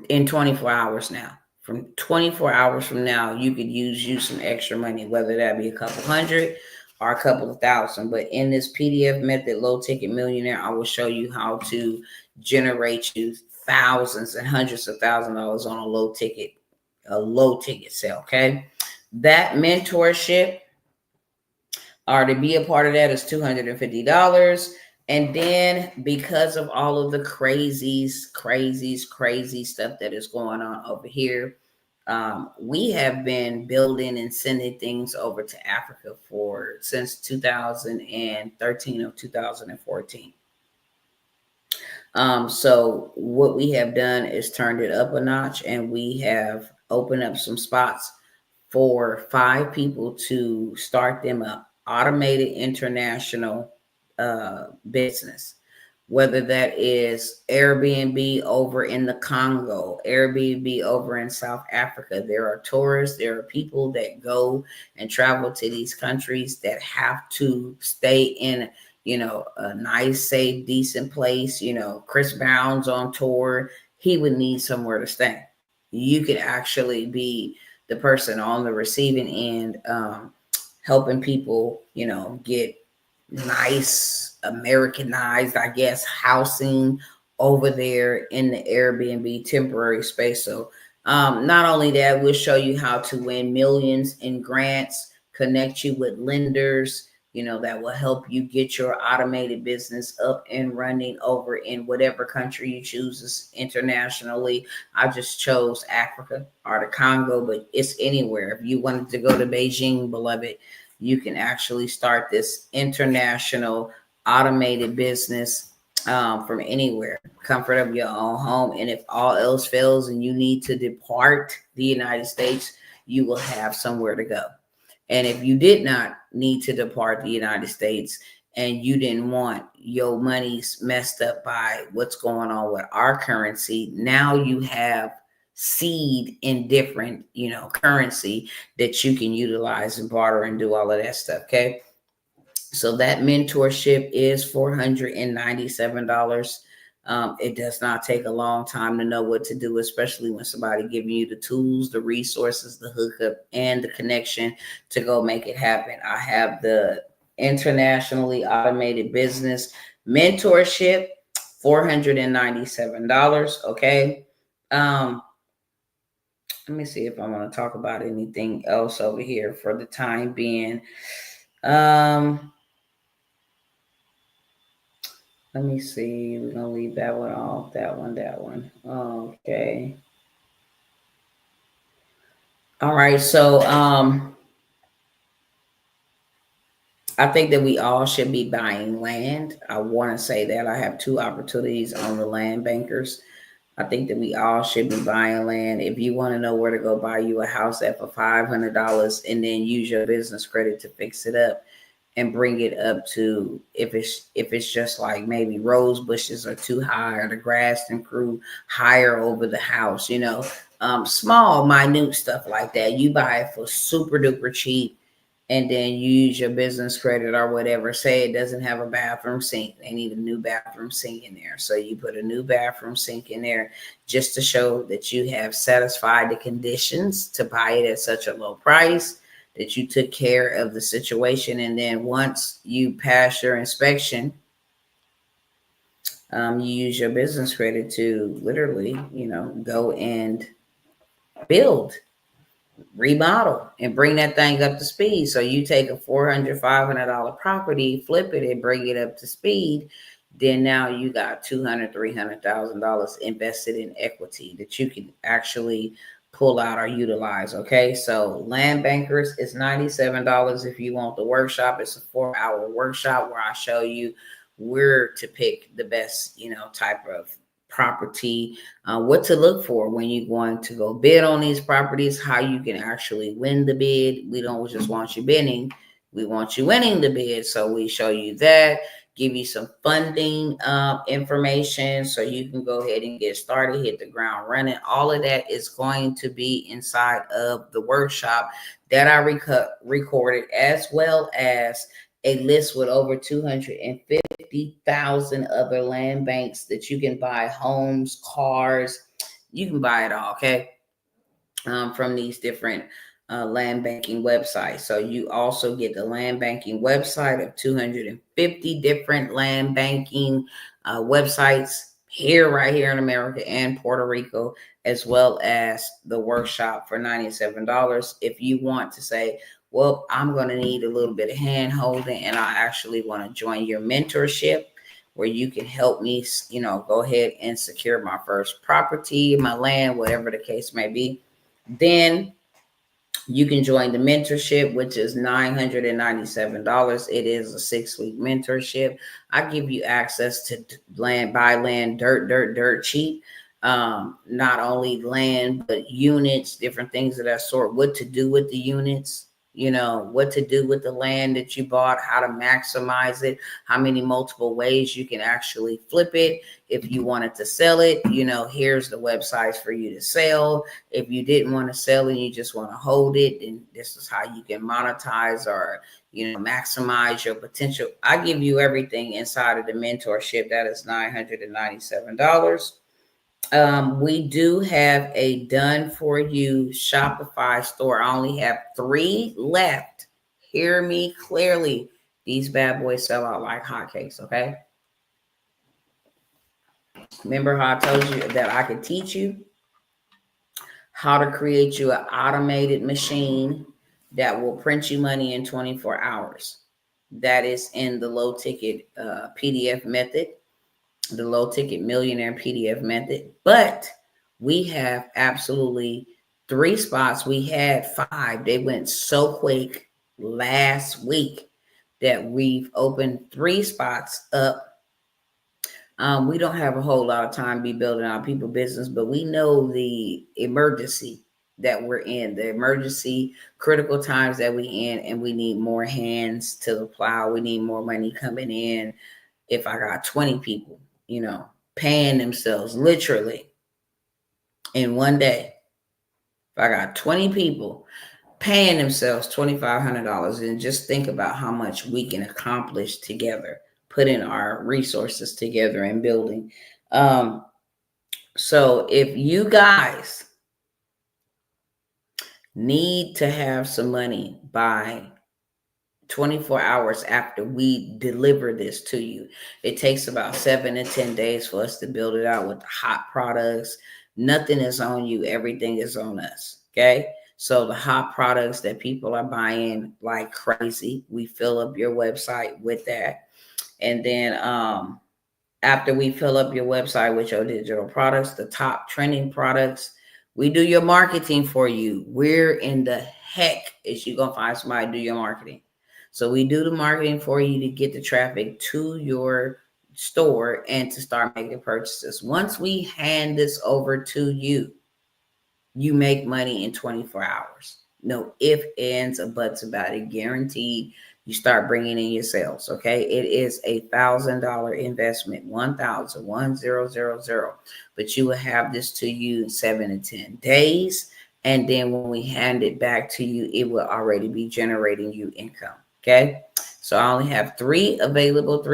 in 24 hours now. From 24 hours from now, you could use you some extra money, whether that be a couple hundred or a couple of thousand. But in this PDF method, Low Ticket Millionaire, I will show you how to generate you thousands and hundreds of thousands of dollars on a low ticket sale. Okay. That mentorship, or to be a part of that, is $250. And then because of all of the crazy stuff that is going on over here, we have been building and sending things over to Africa since 2013 or 2014. So what we have done is turned it up a notch, and we have opened up some spots for 5 people to start them up. Automated international business, whether that is Airbnb over in the Congo, Airbnb over in South Africa. There are tourists, there are people that go and travel to these countries that have to stay in, a nice, safe, decent place. Chris Brown's on tour. He would need somewhere to stay. You could actually be the person on the receiving end, helping people, get nice Americanized, I guess, housing over there in the Airbnb temporary space. So not only that, we'll show you how to win millions in grants, connect you with lenders, that will help you get your automated business up and running over in whatever country you choose internationally. I just chose Africa or the Congo, but it's anywhere. If you wanted to go to Beijing, beloved, you can actually start this international automated business from anywhere, comfort of your own home. And if all else fails and you need to depart the United States, you will have somewhere to go. And if you did not need to depart the United States and you didn't want your money messed up by what's going on with our currency, now you have seed in different, currency that you can utilize and barter and do all of that stuff. Okay. So that mentorship is $497. It does not take a long time to know what to do, especially when somebody giving you the tools, the resources, the hookup, and the connection to go make it happen. I have the internationally automated business mentorship, $497. Okay. Let me see if I want to talk about anything else over here for the time being. Let me see. We're gonna leave that one off. That one. Okay. All right. So I think that we all should be buying land. I want to say that I have 2 opportunities on the land bankers. I think that we all should be buying land. If you want to know where to go buy you a house at for $500 and then use your business credit to fix it up and bring it up to, if it's just like maybe rose bushes are too high or the grass and grew higher over the house, small, minute stuff like that. You buy it for super duper cheap and then you use your business credit or whatever. Say it doesn't have a bathroom sink. They need a new bathroom sink in there. So you put a new bathroom sink in there just to show that you have satisfied the conditions to buy it at such a low price, that you took care of the situation. And then once you pass your inspection, you use your business credit to literally, go and build, remodel, and bring that thing up to speed. So you take a $400, $500 property, flip it and bring it up to speed. Then now you got $200,000, $300,000 invested in equity that you can actually pull out or utilize. Okay. So land bankers is $97. If you want the workshop, it's a 4-hour workshop where I show you where to pick the best, type of property, what to look for when you're going to go bid on these properties, how you can actually win the bid. We don't just want you bidding, we want you winning the bid. So we show you that, give you some funding information so you can go ahead and get started, hit the ground running. All of that is going to be inside of the workshop that I recorded, as well as a list with over 250,000 other land banks that you can buy homes, cars. You can buy it all, okay, from these different land banking websites. So you also get the land banking website of 250 different land banking websites right here in America and Puerto Rico, as well as the workshop for $97. If you want to say, well, I'm going to need a little bit of hand holding and I actually want to join your mentorship where you can help me, go ahead and secure my first property, my land, whatever the case may be, then you can join the mentorship, which is $997. It is a 6-week mentorship. I give you access to land, buy land, dirt cheap. Not only land, but units, different things of that sort, what to do with the units, what to do with the land that you bought, how to maximize it, how many multiple ways you can actually flip it. If you wanted to sell it, here's the websites for you to sell. If you didn't want to sell and you just want to hold it, then this is how you can monetize or, maximize your potential. I give you everything inside of the mentorship. That is $997. We do have a done for you Shopify store. I only have 3 left. Hear me clearly. These bad boys sell out like hotcakes, okay? Remember how I told you that I could teach you how to create you an automated machine that will print you money in 24 hours. That is in the low ticket PDF method, the low ticket millionaire PDF method. But we have absolutely 3 spots. We had 5. They went so quick last week that we've opened 3 spots up. We don't have a whole lot of time to be building our people business, but we know the emergency that we're in, the emergency critical times that we're in, and we need more hands to the plow. We need more money coming in. If I got 20 people, paying themselves literally in one day, if I got 20 people paying themselves $2,500, and just think about how much we can accomplish together, putting our resources together and building So if you guys need to have some money by 24 hours after we deliver this to you, it takes about 7 to 10 days for us to build it out with hot products. Nothing is on you. Everything is on us. Okay. So the hot products that people are buying like crazy, we fill up your website with that. And then, after we fill up your website with your digital products, the top trending products, we do your marketing for you. Where in the heck is you gonna find somebody to do your marketing? So we do the marketing for you to get the traffic to your store and to start making purchases. Once we hand this over to you, you make money in 24 hours. No ifs, ands, or buts about it. Guaranteed. You start bringing in your sales. Okay. It is $1,000 investment, 1,000, but you will have this to you in 7 to 10 days. And then when we hand it back to you, it will already be generating you income. Okay. So I only have three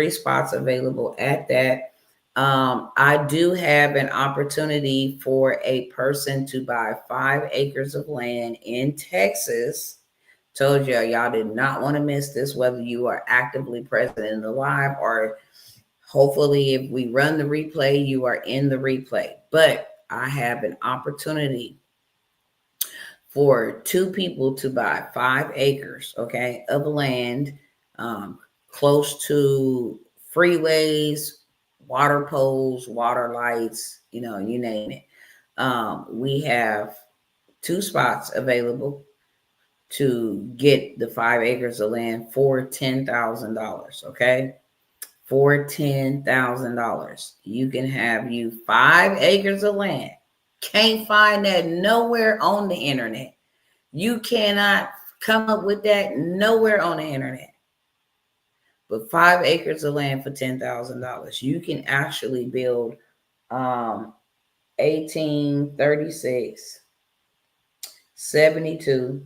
spots available at that. I do have an opportunity for a person to buy 5 acres of land in Texas. Told you, y'all did not want to miss this, whether you are actively present in the live or hopefully if we run the replay, you are in the replay. But I have an opportunity for 2 people to buy 5 acres, okay, of land, close to freeways, water poles, water lights, you name it. We have 2 spots available to get the 5 acres of land for $10,000. Okay. For $10,000, you can have you 5 acres of land. Can't find that nowhere on the internet. You cannot come up with that nowhere on the internet. But 5 acres of land for $10,000, you can actually build 18, 36, 72,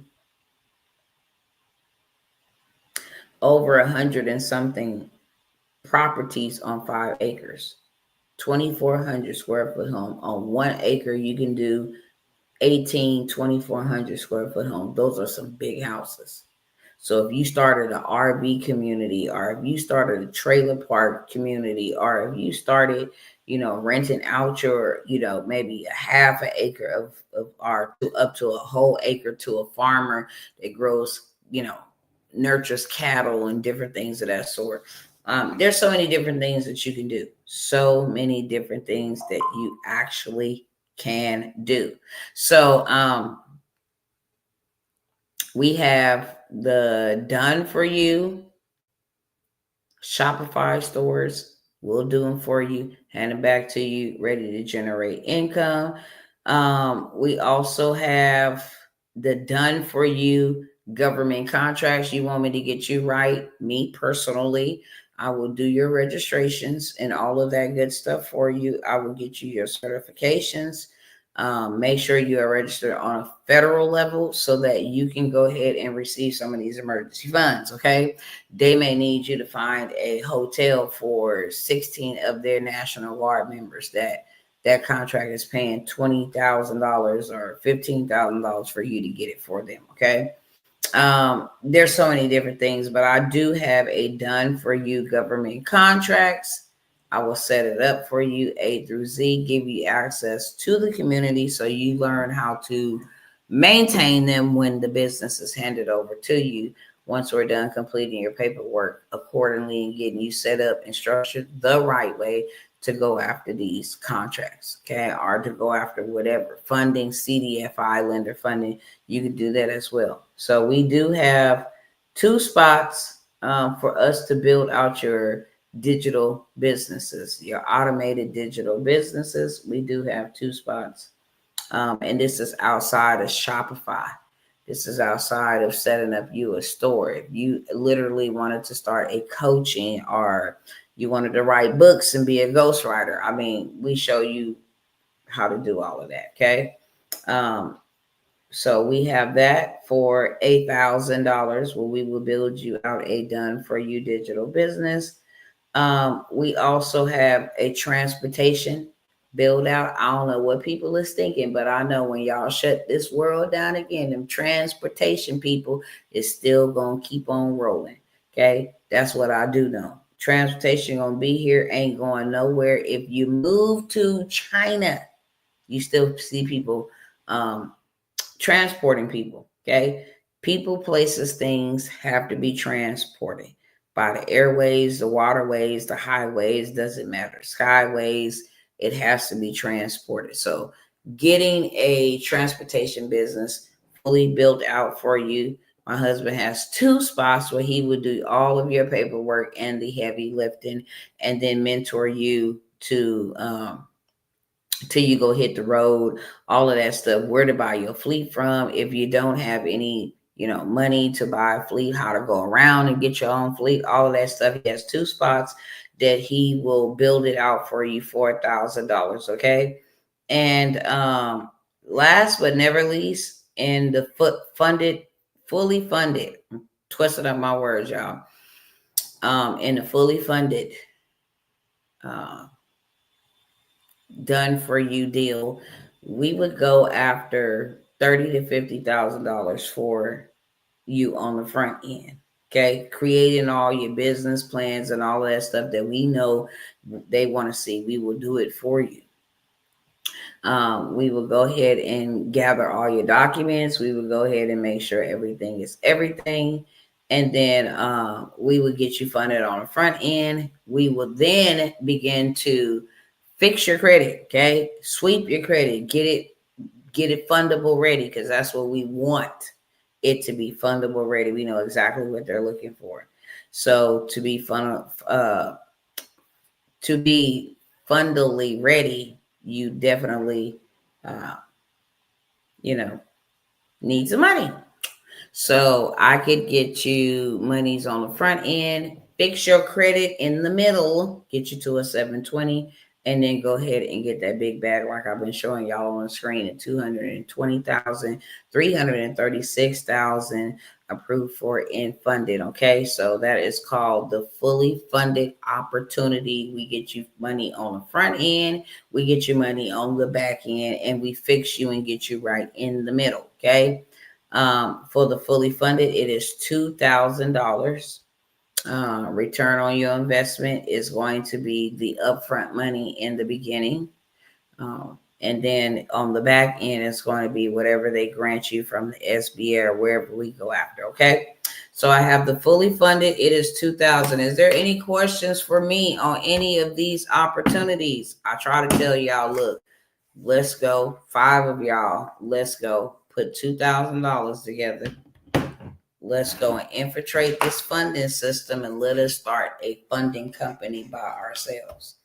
over 100 and something properties on 5 acres. 2,400 square foot home. On 1 acre, you can do 18, 2,400 square foot home. Those are some big houses. So if you started an RV community, or if you started a trailer park community, or if you started, renting out your, maybe a half an acre of or up to a whole acre to a farmer that grows, nurtures cattle and different things of that sort. There's so many different things that you can do. So many different things that you actually can do. So we have the done for you Shopify stores. We'll do them for you, hand it back to you, ready to generate income. We also have the done for you government contracts. You want me to get you right? Me personally, I will do your registrations and all of that good stuff for you. I will get you your certifications. Make sure you are registered on a federal level so that you can go ahead and receive some of these emergency funds. Okay. They may need you to find a hotel for 16 of their National Guard members that contract is paying $20,000 or $15,000 for you to get it for them. Okay. There's so many different things, but I do have a done for you government contracts. I will set it up for you A through Z, give you access to the community so you learn how to maintain them when the business is handed over to you. Once we're done completing your paperwork accordingly and getting you set up and structured the right way to go after these contracts, okay, or to go after whatever funding, CDFI, lender funding, you can do that as well. So we do have 2 spots for us to build out your digital businesses, your automated digital businesses. We do have 2 spots. And this is outside of Shopify. This is outside of setting up you a store. If you literally wanted to start a coaching or you wanted to write books and be a ghostwriter, I mean, we show you how to do all of that. Okay. So we have that for $8,000 where we will build you out a done for you digital business. We also have a transportation build out. I don't know what people is thinking, but I know when y'all shut this world down again, them transportation people is still gonna keep on rolling. Okay, that's what I do know. Transportation gonna be here, ain't going nowhere. If you move to China, you still see people transporting people. Okay, people, places, things have to be transported by the airways, the waterways, the highways, doesn't matter, skyways, it has to be transported. So getting a transportation business fully built out for you. My husband has 2 spots where he would do all of your paperwork and the heavy lifting, and then mentor you to till you go hit the road, all of that stuff, where to buy your fleet from. If you don't have any, money to buy a fleet, how to go around and get your own fleet, all of that stuff. He has 2 spots that he will build it out for you for $1,000. Okay. And last but never least, in the fully funded, twisted up my words, y'all. In the fully funded done for you deal, we would go after $30,000 to $50,000 for you on the front end. Okay, creating all your business plans and all that stuff that we know they want to see, we will do it for you. We will go ahead and gather all your documents. We will go ahead and make sure everything is everything. And then we will get you funded on the front end. We will then begin to fix your credit. Okay, sweep your credit, get it fundable ready, because that's what we want it to be, fundable ready. We know exactly what they're looking for. So to be fundally ready, you definitely need some money. So I could get you monies on the front end, fix your credit in the middle, get you to a 720, and then go ahead and get that big bag like I've been showing y'all on the screen at 220,000, 336,000 approved for and funded. Okay, so that is called the fully funded opportunity. We get you money on the front end, we get you money on the back end, and we fix you and get you right in the middle. Okay. For the fully funded, it is $2,000. Return on your investment is going to be the upfront money in the beginning. And then on the back end, it's going to be whatever they grant you from the SBA or wherever we go after. Okay. So I have the fully funded. It is $2,000. Is there any questions for me on any of these opportunities? I try to tell y'all, look, let's go. 5 of y'all, let's go. Put $2,000 together. Let's go and infiltrate this funding system and let us start a funding company by ourselves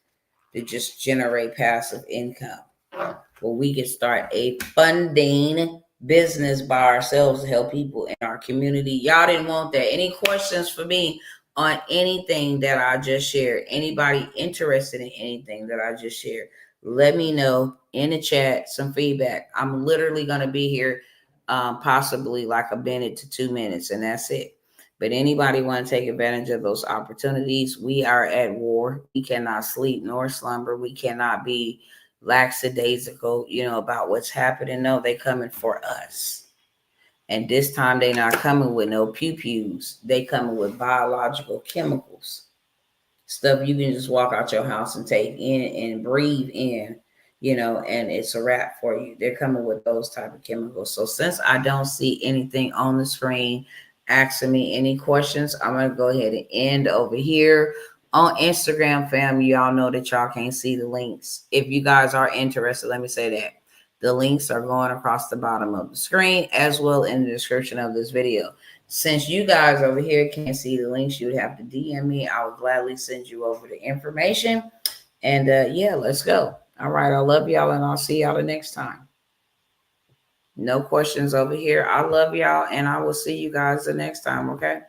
to just generate passive income. Well, we can start a funding business by ourselves to help people in our community. Y'all didn't want that. Any questions for me on anything that I just shared? Anybody interested in anything that I just shared? Let me know in the chat, some feedback. I'm literally going to be here possibly like a minute to 2 minutes, and that's it. But anybody want to take advantage of those opportunities? We are at war. We cannot sleep nor slumber. We cannot be lackadaisical, about what's happening. No, they coming for us. And this time they not coming with no pew-pews. They coming with biological chemicals. Stuff you can just walk out your house and take in and breathe in, and it's a wrap for you. They're coming with those type of chemicals. So since I don't see anything on the screen asking me any questions, I'm going to go ahead and end over here. On Instagram, fam, y'all know that y'all can't see the links. If you guys are interested, let me say that. The links are going across the bottom of the screen as well in the description of this video. Since you guys over here can't see the links, you would have to DM me. I would gladly send you over the information. And yeah, let's go. All right. I love y'all, and I'll see y'all the next time. No questions over here. I love y'all, and I will see you guys the next time. Okay.